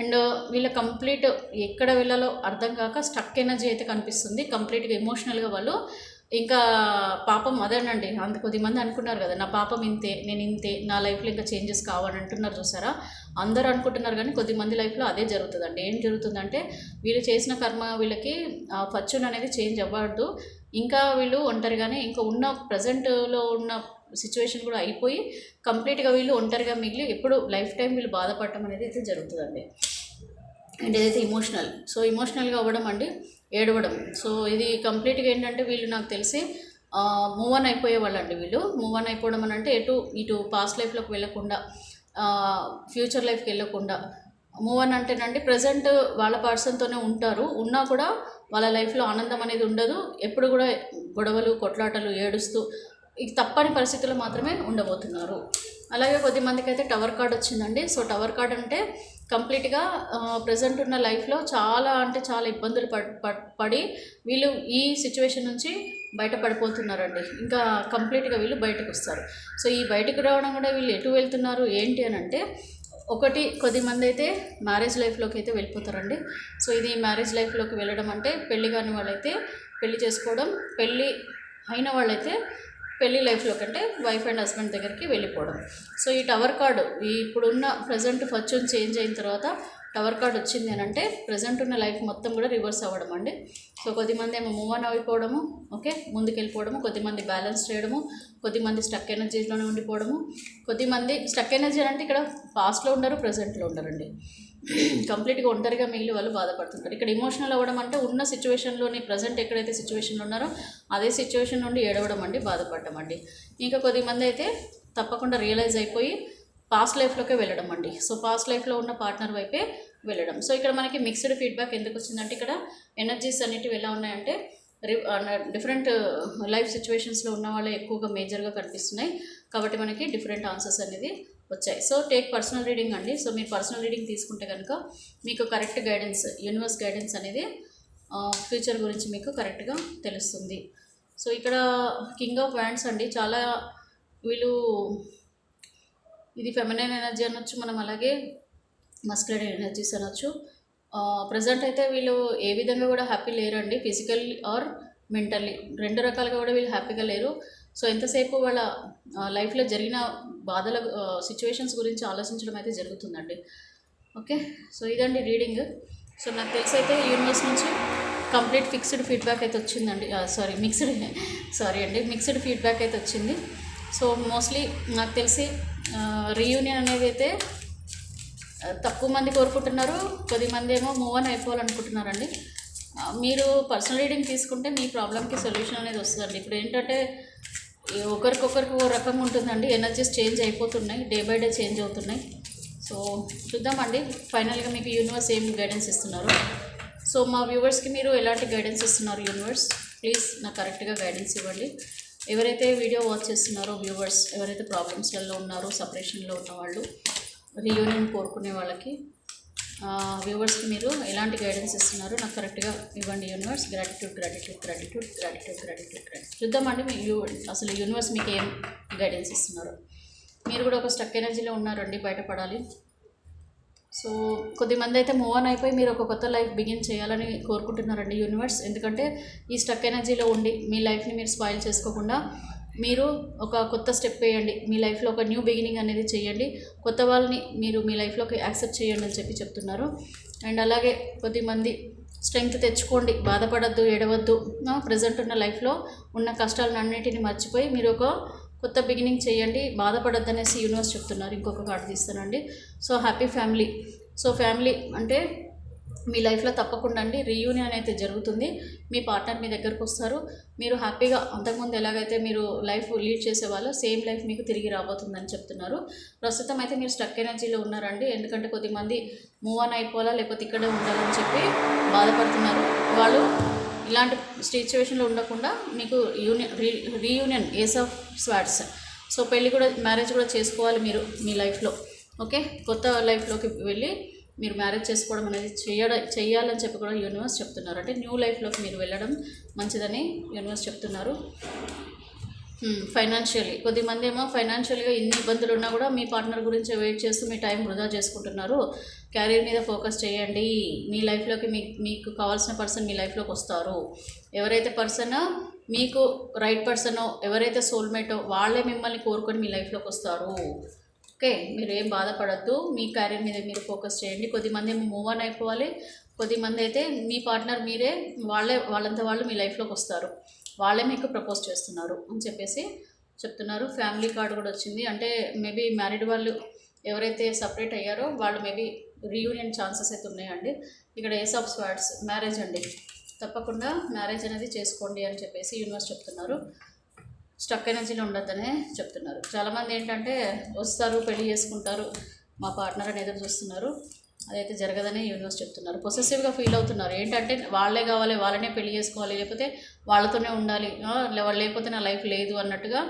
అండ్ వీళ్ళ కంప్లీట్ ఎక్కడ వెళ్ళాలో అర్థం కాక స్టక్ ఎనర్జీ అయితే కనిపిస్తుంది. కంప్లీట్గా ఎమోషనల్గా వాళ్ళు ఇంకా పాపం అదేనండి. కొద్దిమంది అనుకున్నారు కదా, నా పాపం ఇంతే, నేను ఇంతే, నా లైఫ్లో ఇంకా చేంజెస్ కావాలని అంటున్నారు చూసారా. అందరూ అనుకుంటున్నారు కానీ కొద్దిమంది లైఫ్లో అదే జరుగుతుందండి. ఏం జరుగుతుందంటే వీళ్ళు చేసిన కర్మ వీళ్ళకి ఫార్చ్యూన్ అనేది చేంజ్ అవ్వద్దు. ఇంకా వీళ్ళు ఒంటరిగానే ఇంకా ఉన్న ప్రజెంట్లో ఉన్న సిచ్యువేషన్ కూడా అయిపోయి కంప్లీట్గా వీళ్ళు ఒంటరిగా మిగిలి ఎప్పుడు లైఫ్ టైం వీళ్ళు బాధపడటం అనేది అయితే జరుగుతుందండి. అండ్ ఏదైతే ఇమోషనల్గా అవ్వడం అండి, ఏడవడం. సో ఇది కంప్లీట్గా ఏంటంటే వీళ్ళు నాకు తెలిసి మూవ్ ఆన్ అయిపోయే వాళ్ళండి. వీళ్ళు మూవ్ ఆన్ అయిపోవడం అని అంటే ఇటు పాస్ట్ లైఫ్లోకి వెళ్ళకుండా, ఫ్యూచర్ లైఫ్కి వెళ్ళకుండా మూవ్ ఆన్ అంటేనండి ప్రజెంట్ వాళ్ళ పర్సన్తోనే ఉంటారు. ఉన్నా కూడా వాళ్ళ లైఫ్లో ఆనందం అనేది ఉండదు. ఎప్పుడు కూడా గొడవలు, కొట్లాటలు, ఏడుస్తూ ఇది తప్పని పరిస్థితుల్లో మాత్రమే ఉండబోతున్నారు. అలాగే కొద్దిమందికి అయితే టవర్ కార్డ్ వచ్చిందండి. సో టవర్ కార్డ్ అంటే కంప్లీట్గా ప్రజెంట్ ఉన్న లైఫ్లో చాలా అంటే చాలా ఇబ్బందులు పడి వీళ్ళు ఈ సిచ్యువేషన్ నుంచి బయటపడిపోతున్నారండి. ఇంకా కంప్లీట్గా వీళ్ళు బయటకు వస్తారు. సో ఈ బయటకు రావడం కూడా వీళ్ళు ఎటు వెళ్తున్నారు ఏంటి అని అంటే, కొద్దిమంది అయితే మ్యారేజ్ లైఫ్లోకి అయితే వెళ్ళిపోతారండి. సో ఇది మ్యారేజ్ లైఫ్లోకి వెళ్ళడం అంటే పెళ్లి కాని వాళ్ళైతే పెళ్లి చేసుకోవడం, పెళ్ళి అయిన వాళ్ళైతే పెళ్లి లైఫ్లోకి అంటే వైఫ్ అండ్ హస్బెండ్ దగ్గరికి వెళ్ళిపోవడం. సో ఈ టవర్ కార్డు ఇప్పుడున్న ప్రజెంట్ ఫార్చ్యూన్ చేంజ్ అయిన తర్వాత టవర్ కార్డ్ వచ్చింది అని అంటే ప్రజెంట్ ఉన్న లైఫ్ మొత్తం కూడా రివర్స్ అవ్వడం అండి. సో కొద్దిమంది ఏమో మూవ్ ఆన్ అయిపోవడము, ఓకే ముందుకు వెళ్ళిపోవడము, కొద్దిమంది బ్యాలెన్స్ చేయడము, కొద్దిమంది స్టక్ ఎనర్జీలోనే ఉండిపోవడము. కొద్దిమంది స్టక్ ఎనర్జీ అంటే ఇక్కడ పాస్ట్లో ఉండరు, ప్రజెంట్లో ఉండరండి. కంప్లీట్గా ఒంటరిగా మిగిలి వాళ్ళు బాధపడుతుంటారు. ఇక్కడ ఎమోషనల్ అవ్వడం అంటే ఉన్న సిచ్యువేషన్లోని ప్రజెంట్ ఎక్కడైతే సిచ్యువేషన్లో ఉన్నారో అదే సిచ్యువేషన్ నుండి ఏడవడం అండి, బాధపడడం అండి. ఇంకా కొద్దిమంది అయితే తప్పకుండా రియలైజ్ అయిపోయి పాస్ట్ లైఫ్లోకే వెళ్ళడం అండి. సో పాస్ట్ లైఫ్లో ఉన్న పార్ట్నర్ వైపే వెళ్ళడం. సో ఇక్కడ మనకి మిక్స్డ్ ఫీడ్బ్యాక్ ఎందుకు వచ్చిందంటే, ఇక్కడ ఎనర్జీస్ అనేటివి ఎలా ఉన్నాయంటే డిఫరెంట్ లైఫ్ సిచ్యువేషన్స్లో ఉన్న వాళ్ళే ఎక్కువగా మేజర్గా కనిపిస్తున్నాయి. కాబట్టి మనకి డిఫరెంట్ ఆన్సర్స్ అనేది వచ్చాయి. సో టేక్ పర్సనల్ రీడింగ్ అండి. సో మీరు పర్సనల్ రీడింగ్ తీసుకుంటే కనుక మీకు కరెక్ట్ గైడెన్స్, యూనివర్స్ గైడెన్స్ అనేది ఫ్యూచర్ గురించి మీకు కరెక్ట్గా తెలుస్తుంది. సో ఇక్కడ కింగ్ ఆఫ్ వ్యాండ్స్ అండి, చాలా వీళ్ళు ఇది ఫెమినైన్ ఎనర్జీ అనొచ్చు మనం, అలాగే మస్కులైన్ ఎనర్జీస్ అనొచ్చు. ప్రజెంట్ అయితే వీళ్ళు ఏ విధంగా కూడా హ్యాపీ లేరండి, ఫిజికల్ ఆర్ మెంటల్లీ, రెండు రకాలుగా కూడా వీళ్ళు హ్యాపీగా లేరు. సో ఎంతసేపు వాళ్ళ లైఫ్లో జరిగిన బాధల సిచ్యువేషన్స్ గురించి ఆలోచించడం అయితే జరుగుతుందండి. ఓకే, సో ఇదండి రీడింగ్. సో నాకు తెలిసి అయితే యూనివర్స్ నుంచి కంప్లీట్ ఫిక్స్డ్ ఫీడ్బ్యాక్ అయితే వచ్చిందండి. మిక్స్డ్ ఫీడ్బ్యాక్ అయితే వచ్చింది. సో మోస్ట్లీ నాకు తెలిసి రీయూనియన్ అనేది అయితే తక్కువ మంది కోరుకుంటున్నారు, కొద్దిమంది ఏమో మూవ్ ఆన్ అయిపోవాలనుకుంటున్నారండి. మీరు పర్సనల్ రీడింగ్ తీసుకుంటే మీ ప్రాబ్లంకి సొల్యూషన్ అనేది వస్తుందండి. ఇప్పుడు ఏంటంటే ఒకరికొకరికి ఓ రకంగా ఉంటుందండి, ఎనర్జీస్ చేంజ్ అయిపోతున్నాయి, డే బై డే చేంజ్ అవుతున్నాయి. సో చూద్దామండి ఫైనల్గా మీకు యూనివర్స్ ఏం గైడెన్స్ ఇస్తున్నారు. సో మా వ్యూవర్స్కి మీరు ఎలాంటి గైడెన్స్ ఇస్తున్నారు యూనివర్స్, ప్లీజ్ నాకు కరెక్ట్గా గైడెన్స్ ఇవ్వండి. ఎవరైతే వీడియో వాచ్ చేస్తున్నారో వ్యూవర్స్, ఎవరైతే ప్రాబ్లమ్స్లలో ఉన్నారో, సపరేషన్లో ఉన్న వాళ్ళు, రీయూనియన్ కోరుకునే వాళ్ళకి వ్యూవర్స్కి మీరు ఎలాంటి గైడెన్స్ ఇస్తున్నారు నాకు కరెక్ట్గా ఇవ్వండి యూనివర్స్. గ్రాటిట్యూడ్. చూద్దామండి మీ అసలు యూనివర్స్ మీకు ఏం గైడెన్స్ ఇస్తున్నారు. మీరు కూడా ఒక స్టక్ ఎనర్జీలో ఉన్నారండి, బయటపడాలి. సో కొద్దిమంది అయితే మూవ్ ఆన్ అయిపోయి మీరు ఒక కొత్త లైఫ్ బిగిన్ చేయాలని కోరుకుంటున్నారండి యూనివర్స్. ఎందుకంటే ఈ స్టక్ ఎనర్జీలో ఉండి మీ లైఫ్ని మీరు స్పాయిల్ చేసుకోకుండా మీరు ఒక కొత్త స్టెప్ వేయండి, మీ లైఫ్లో ఒక న్యూ బిగినింగ్ అనేది చేయండి, కొత్త వాళ్ళని మీరు మీ లైఫ్లోకి యాక్సెప్ట్ చేయండి అని చెప్తున్నారు. అండ్ అలాగే కొద్దిమంది స్ట్రెంగ్త్ తెచ్చుకోండి, బాధపడద్దు, ఏడవద్దు, ప్రజెంట్ ఉన్న లైఫ్లో ఉన్న కష్టాలను అన్నిటిని మర్చిపోయి మీరు ఒక కొత్త బిగినింగ్ చేయండి, బాధపడద్దు అనేసి యూనివర్స్ చెప్తున్నారు. ఇంకొక కార్డు తీస్తానండి. So happy family. So family అంటే మీ లైఫ్లో తప్పకుండా అండి రీయూనియన్ అయితే జరుగుతుంది. మీ పార్ట్నర్ మీ దగ్గరకు వస్తారు, మీరు హ్యాపీగా అంతకుముందు ఎలాగైతే మీరు లైఫ్ లీడ్ చేసేవాళ్ళో సేమ్ లైఫ్ మీకు తిరిగి రాబోతుందని చెప్తున్నారు. ప్రస్తుతం అయితే మీరు స్టక్ ఎనర్జీలో ఉన్నారండి, ఎందుకంటే కొద్దిమంది మూవ్ ఆన్ అయిపోవాలా లేకపోతే ఇక్కడే ఉండాలని చెప్పి బాధపడుతున్నారు. వాళ్ళు ఇలాంటి సిచ్యువేషన్లో ఉండకుండా మీకు reunion, ace of swords. So పెళ్ళి కూడా, మ్యారేజ్ కూడా చేసుకోవాలి మీరు మీ లైఫ్లో. ఓకే, కొత్త లైఫ్లోకి వెళ్ళి మీరు మ్యారేజ్ చేసుకోవడం అనేది చేయాలని చెప్పి కూడా యూనివర్స్ చెప్తున్నారు. అంటే న్యూ లైఫ్లోకి మీరు వెళ్ళడం మంచిదని యూనివర్స్ చెప్తున్నారు. ఫైనాన్షియల్లీ కొద్దిమంది ఏమో ఫైనాన్షియల్గా ఎన్ని ఇబ్బందులు ఉన్నా కూడా మీ పార్ట్నర్ గురించి వెయిట్ చేస్తూ మీ టైం వృధా చేసుకుంటున్నారు. క్యారియర్ మీద ఫోకస్ చేయండి, మీ లైఫ్లోకి మీకు కావాల్సిన పర్సన్ మీ లైఫ్లోకి వస్తారు. ఎవరైతే పర్సన్ మీకు రైట్ పర్సనో, ఎవరైతే సోల్మేటో వాళ్ళే మిమ్మల్ని కోరుకొని మీ లైఫ్లోకి వస్తారు. ఓకే, మీరు ఏం బాధపడద్దు, మీ క్యారియర్ మీద మీరు ఫోకస్ చేయండి. కొద్దిమంది ఏమో మూవ్ ఆన్ అయిపోవాలి, కొద్దిమంది అయితే మీ పార్ట్నర్ మీరే, వాళ్ళంతా వాళ్ళు మీ లైఫ్లోకి వస్తారు, వాళ్ళే మీకు ప్రపోజ్ చేస్తున్నారు అని చెప్పేసి చెప్తున్నారు. ఫ్యామిలీ కార్డు కూడా వచ్చింది. అంటే మేబీ మ్యారీడ్ వాళ్ళు ఎవరైతే సపరేట్ అయ్యారో వాళ్ళు మేబీ రీయూనియన్ ఛాన్సెస్ అయితే ఉన్నాయండి. ఇక్కడ ఏస్ ఆఫ్ స్వార్డ్స్, మ్యారేజ్ అండి, తప్పకుండా మ్యారేజ్ అనేది చేసుకోండి అని చెప్పేసి యూనివర్స్ చెప్తున్నారు. స్టక్ ఎనర్జీలో ఉండొద్దనే చెప్తున్నారు. చాలామంది ఏంటంటే వస్తారు, పెళ్లి చేసుకుంటారు, మా పార్ట్నర్ అని ఎదురు చూస్తున్నారు, అదైతే జరగదని యూనివర్స్ చెప్తున్నారు. పొసెసివ్గా ఫీల్ అవుతున్నారు. ఏంటంటే వాళ్ళే కావాలి, వాళ్ళనే పెళ్లి చేసుకోవాలి, లేకపోతే వాళ్ళతోనే ఉండాలి, లేకపోతే నా లైఫ్ లేదు అన్నట్టుగా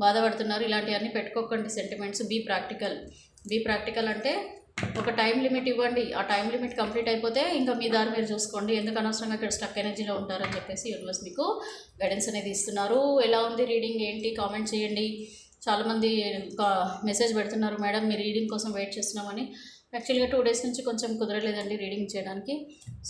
బాధపడుతున్నారు. ఇలాంటివన్నీ పెట్టుకోకండి సెంటిమెంట్స్. బీ ప్రాక్టికల్ అంటే ఒక టైం లిమిట్ ఇవ్వండి, ఆ టైం లిమిట్ కంప్లీట్ అయిపోతే ఇంకా మీ దారి మీరు చూసుకోండి, ఎందుకు అనవసరంగా ఇక్కడ స్టక్ ఎనర్జీలో ఉంటారని చెప్పేసి యూనివర్స్ మీకు గైడెన్స్ అనేది ఇస్తున్నారు. ఎలా ఉంది రీడింగ్ ఏంటి కామెంట్ చేయండి. చాలామంది మెసేజ్ పెడుతున్నారు, మేడం మీ రీడింగ్ కోసం వెయిట్ చేస్తున్నామని. యాక్చువల్గా 2 days నుంచి కొంచెం కుదరలేదండి రీడింగ్ చేయడానికి.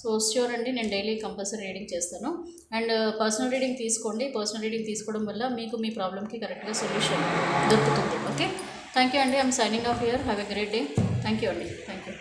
సో ష్యూర్ అండి, నేను డైలీ కంపల్సరీ రీడింగ్ చేస్తాను. అండ్ పర్సనల్ రీడింగ్ తీసుకోండి. పర్సనల్ రీడింగ్ తీసుకోవడం వల్ల మీకు మీ ప్రాబ్లమ్కి కరెక్ట్గా సొల్యూషన్ దొరుకుతుంది. ఓకే, థ్యాంక్ యూ అండి. I'm signing off here. Have a great day. Thank you అండి. Thank you.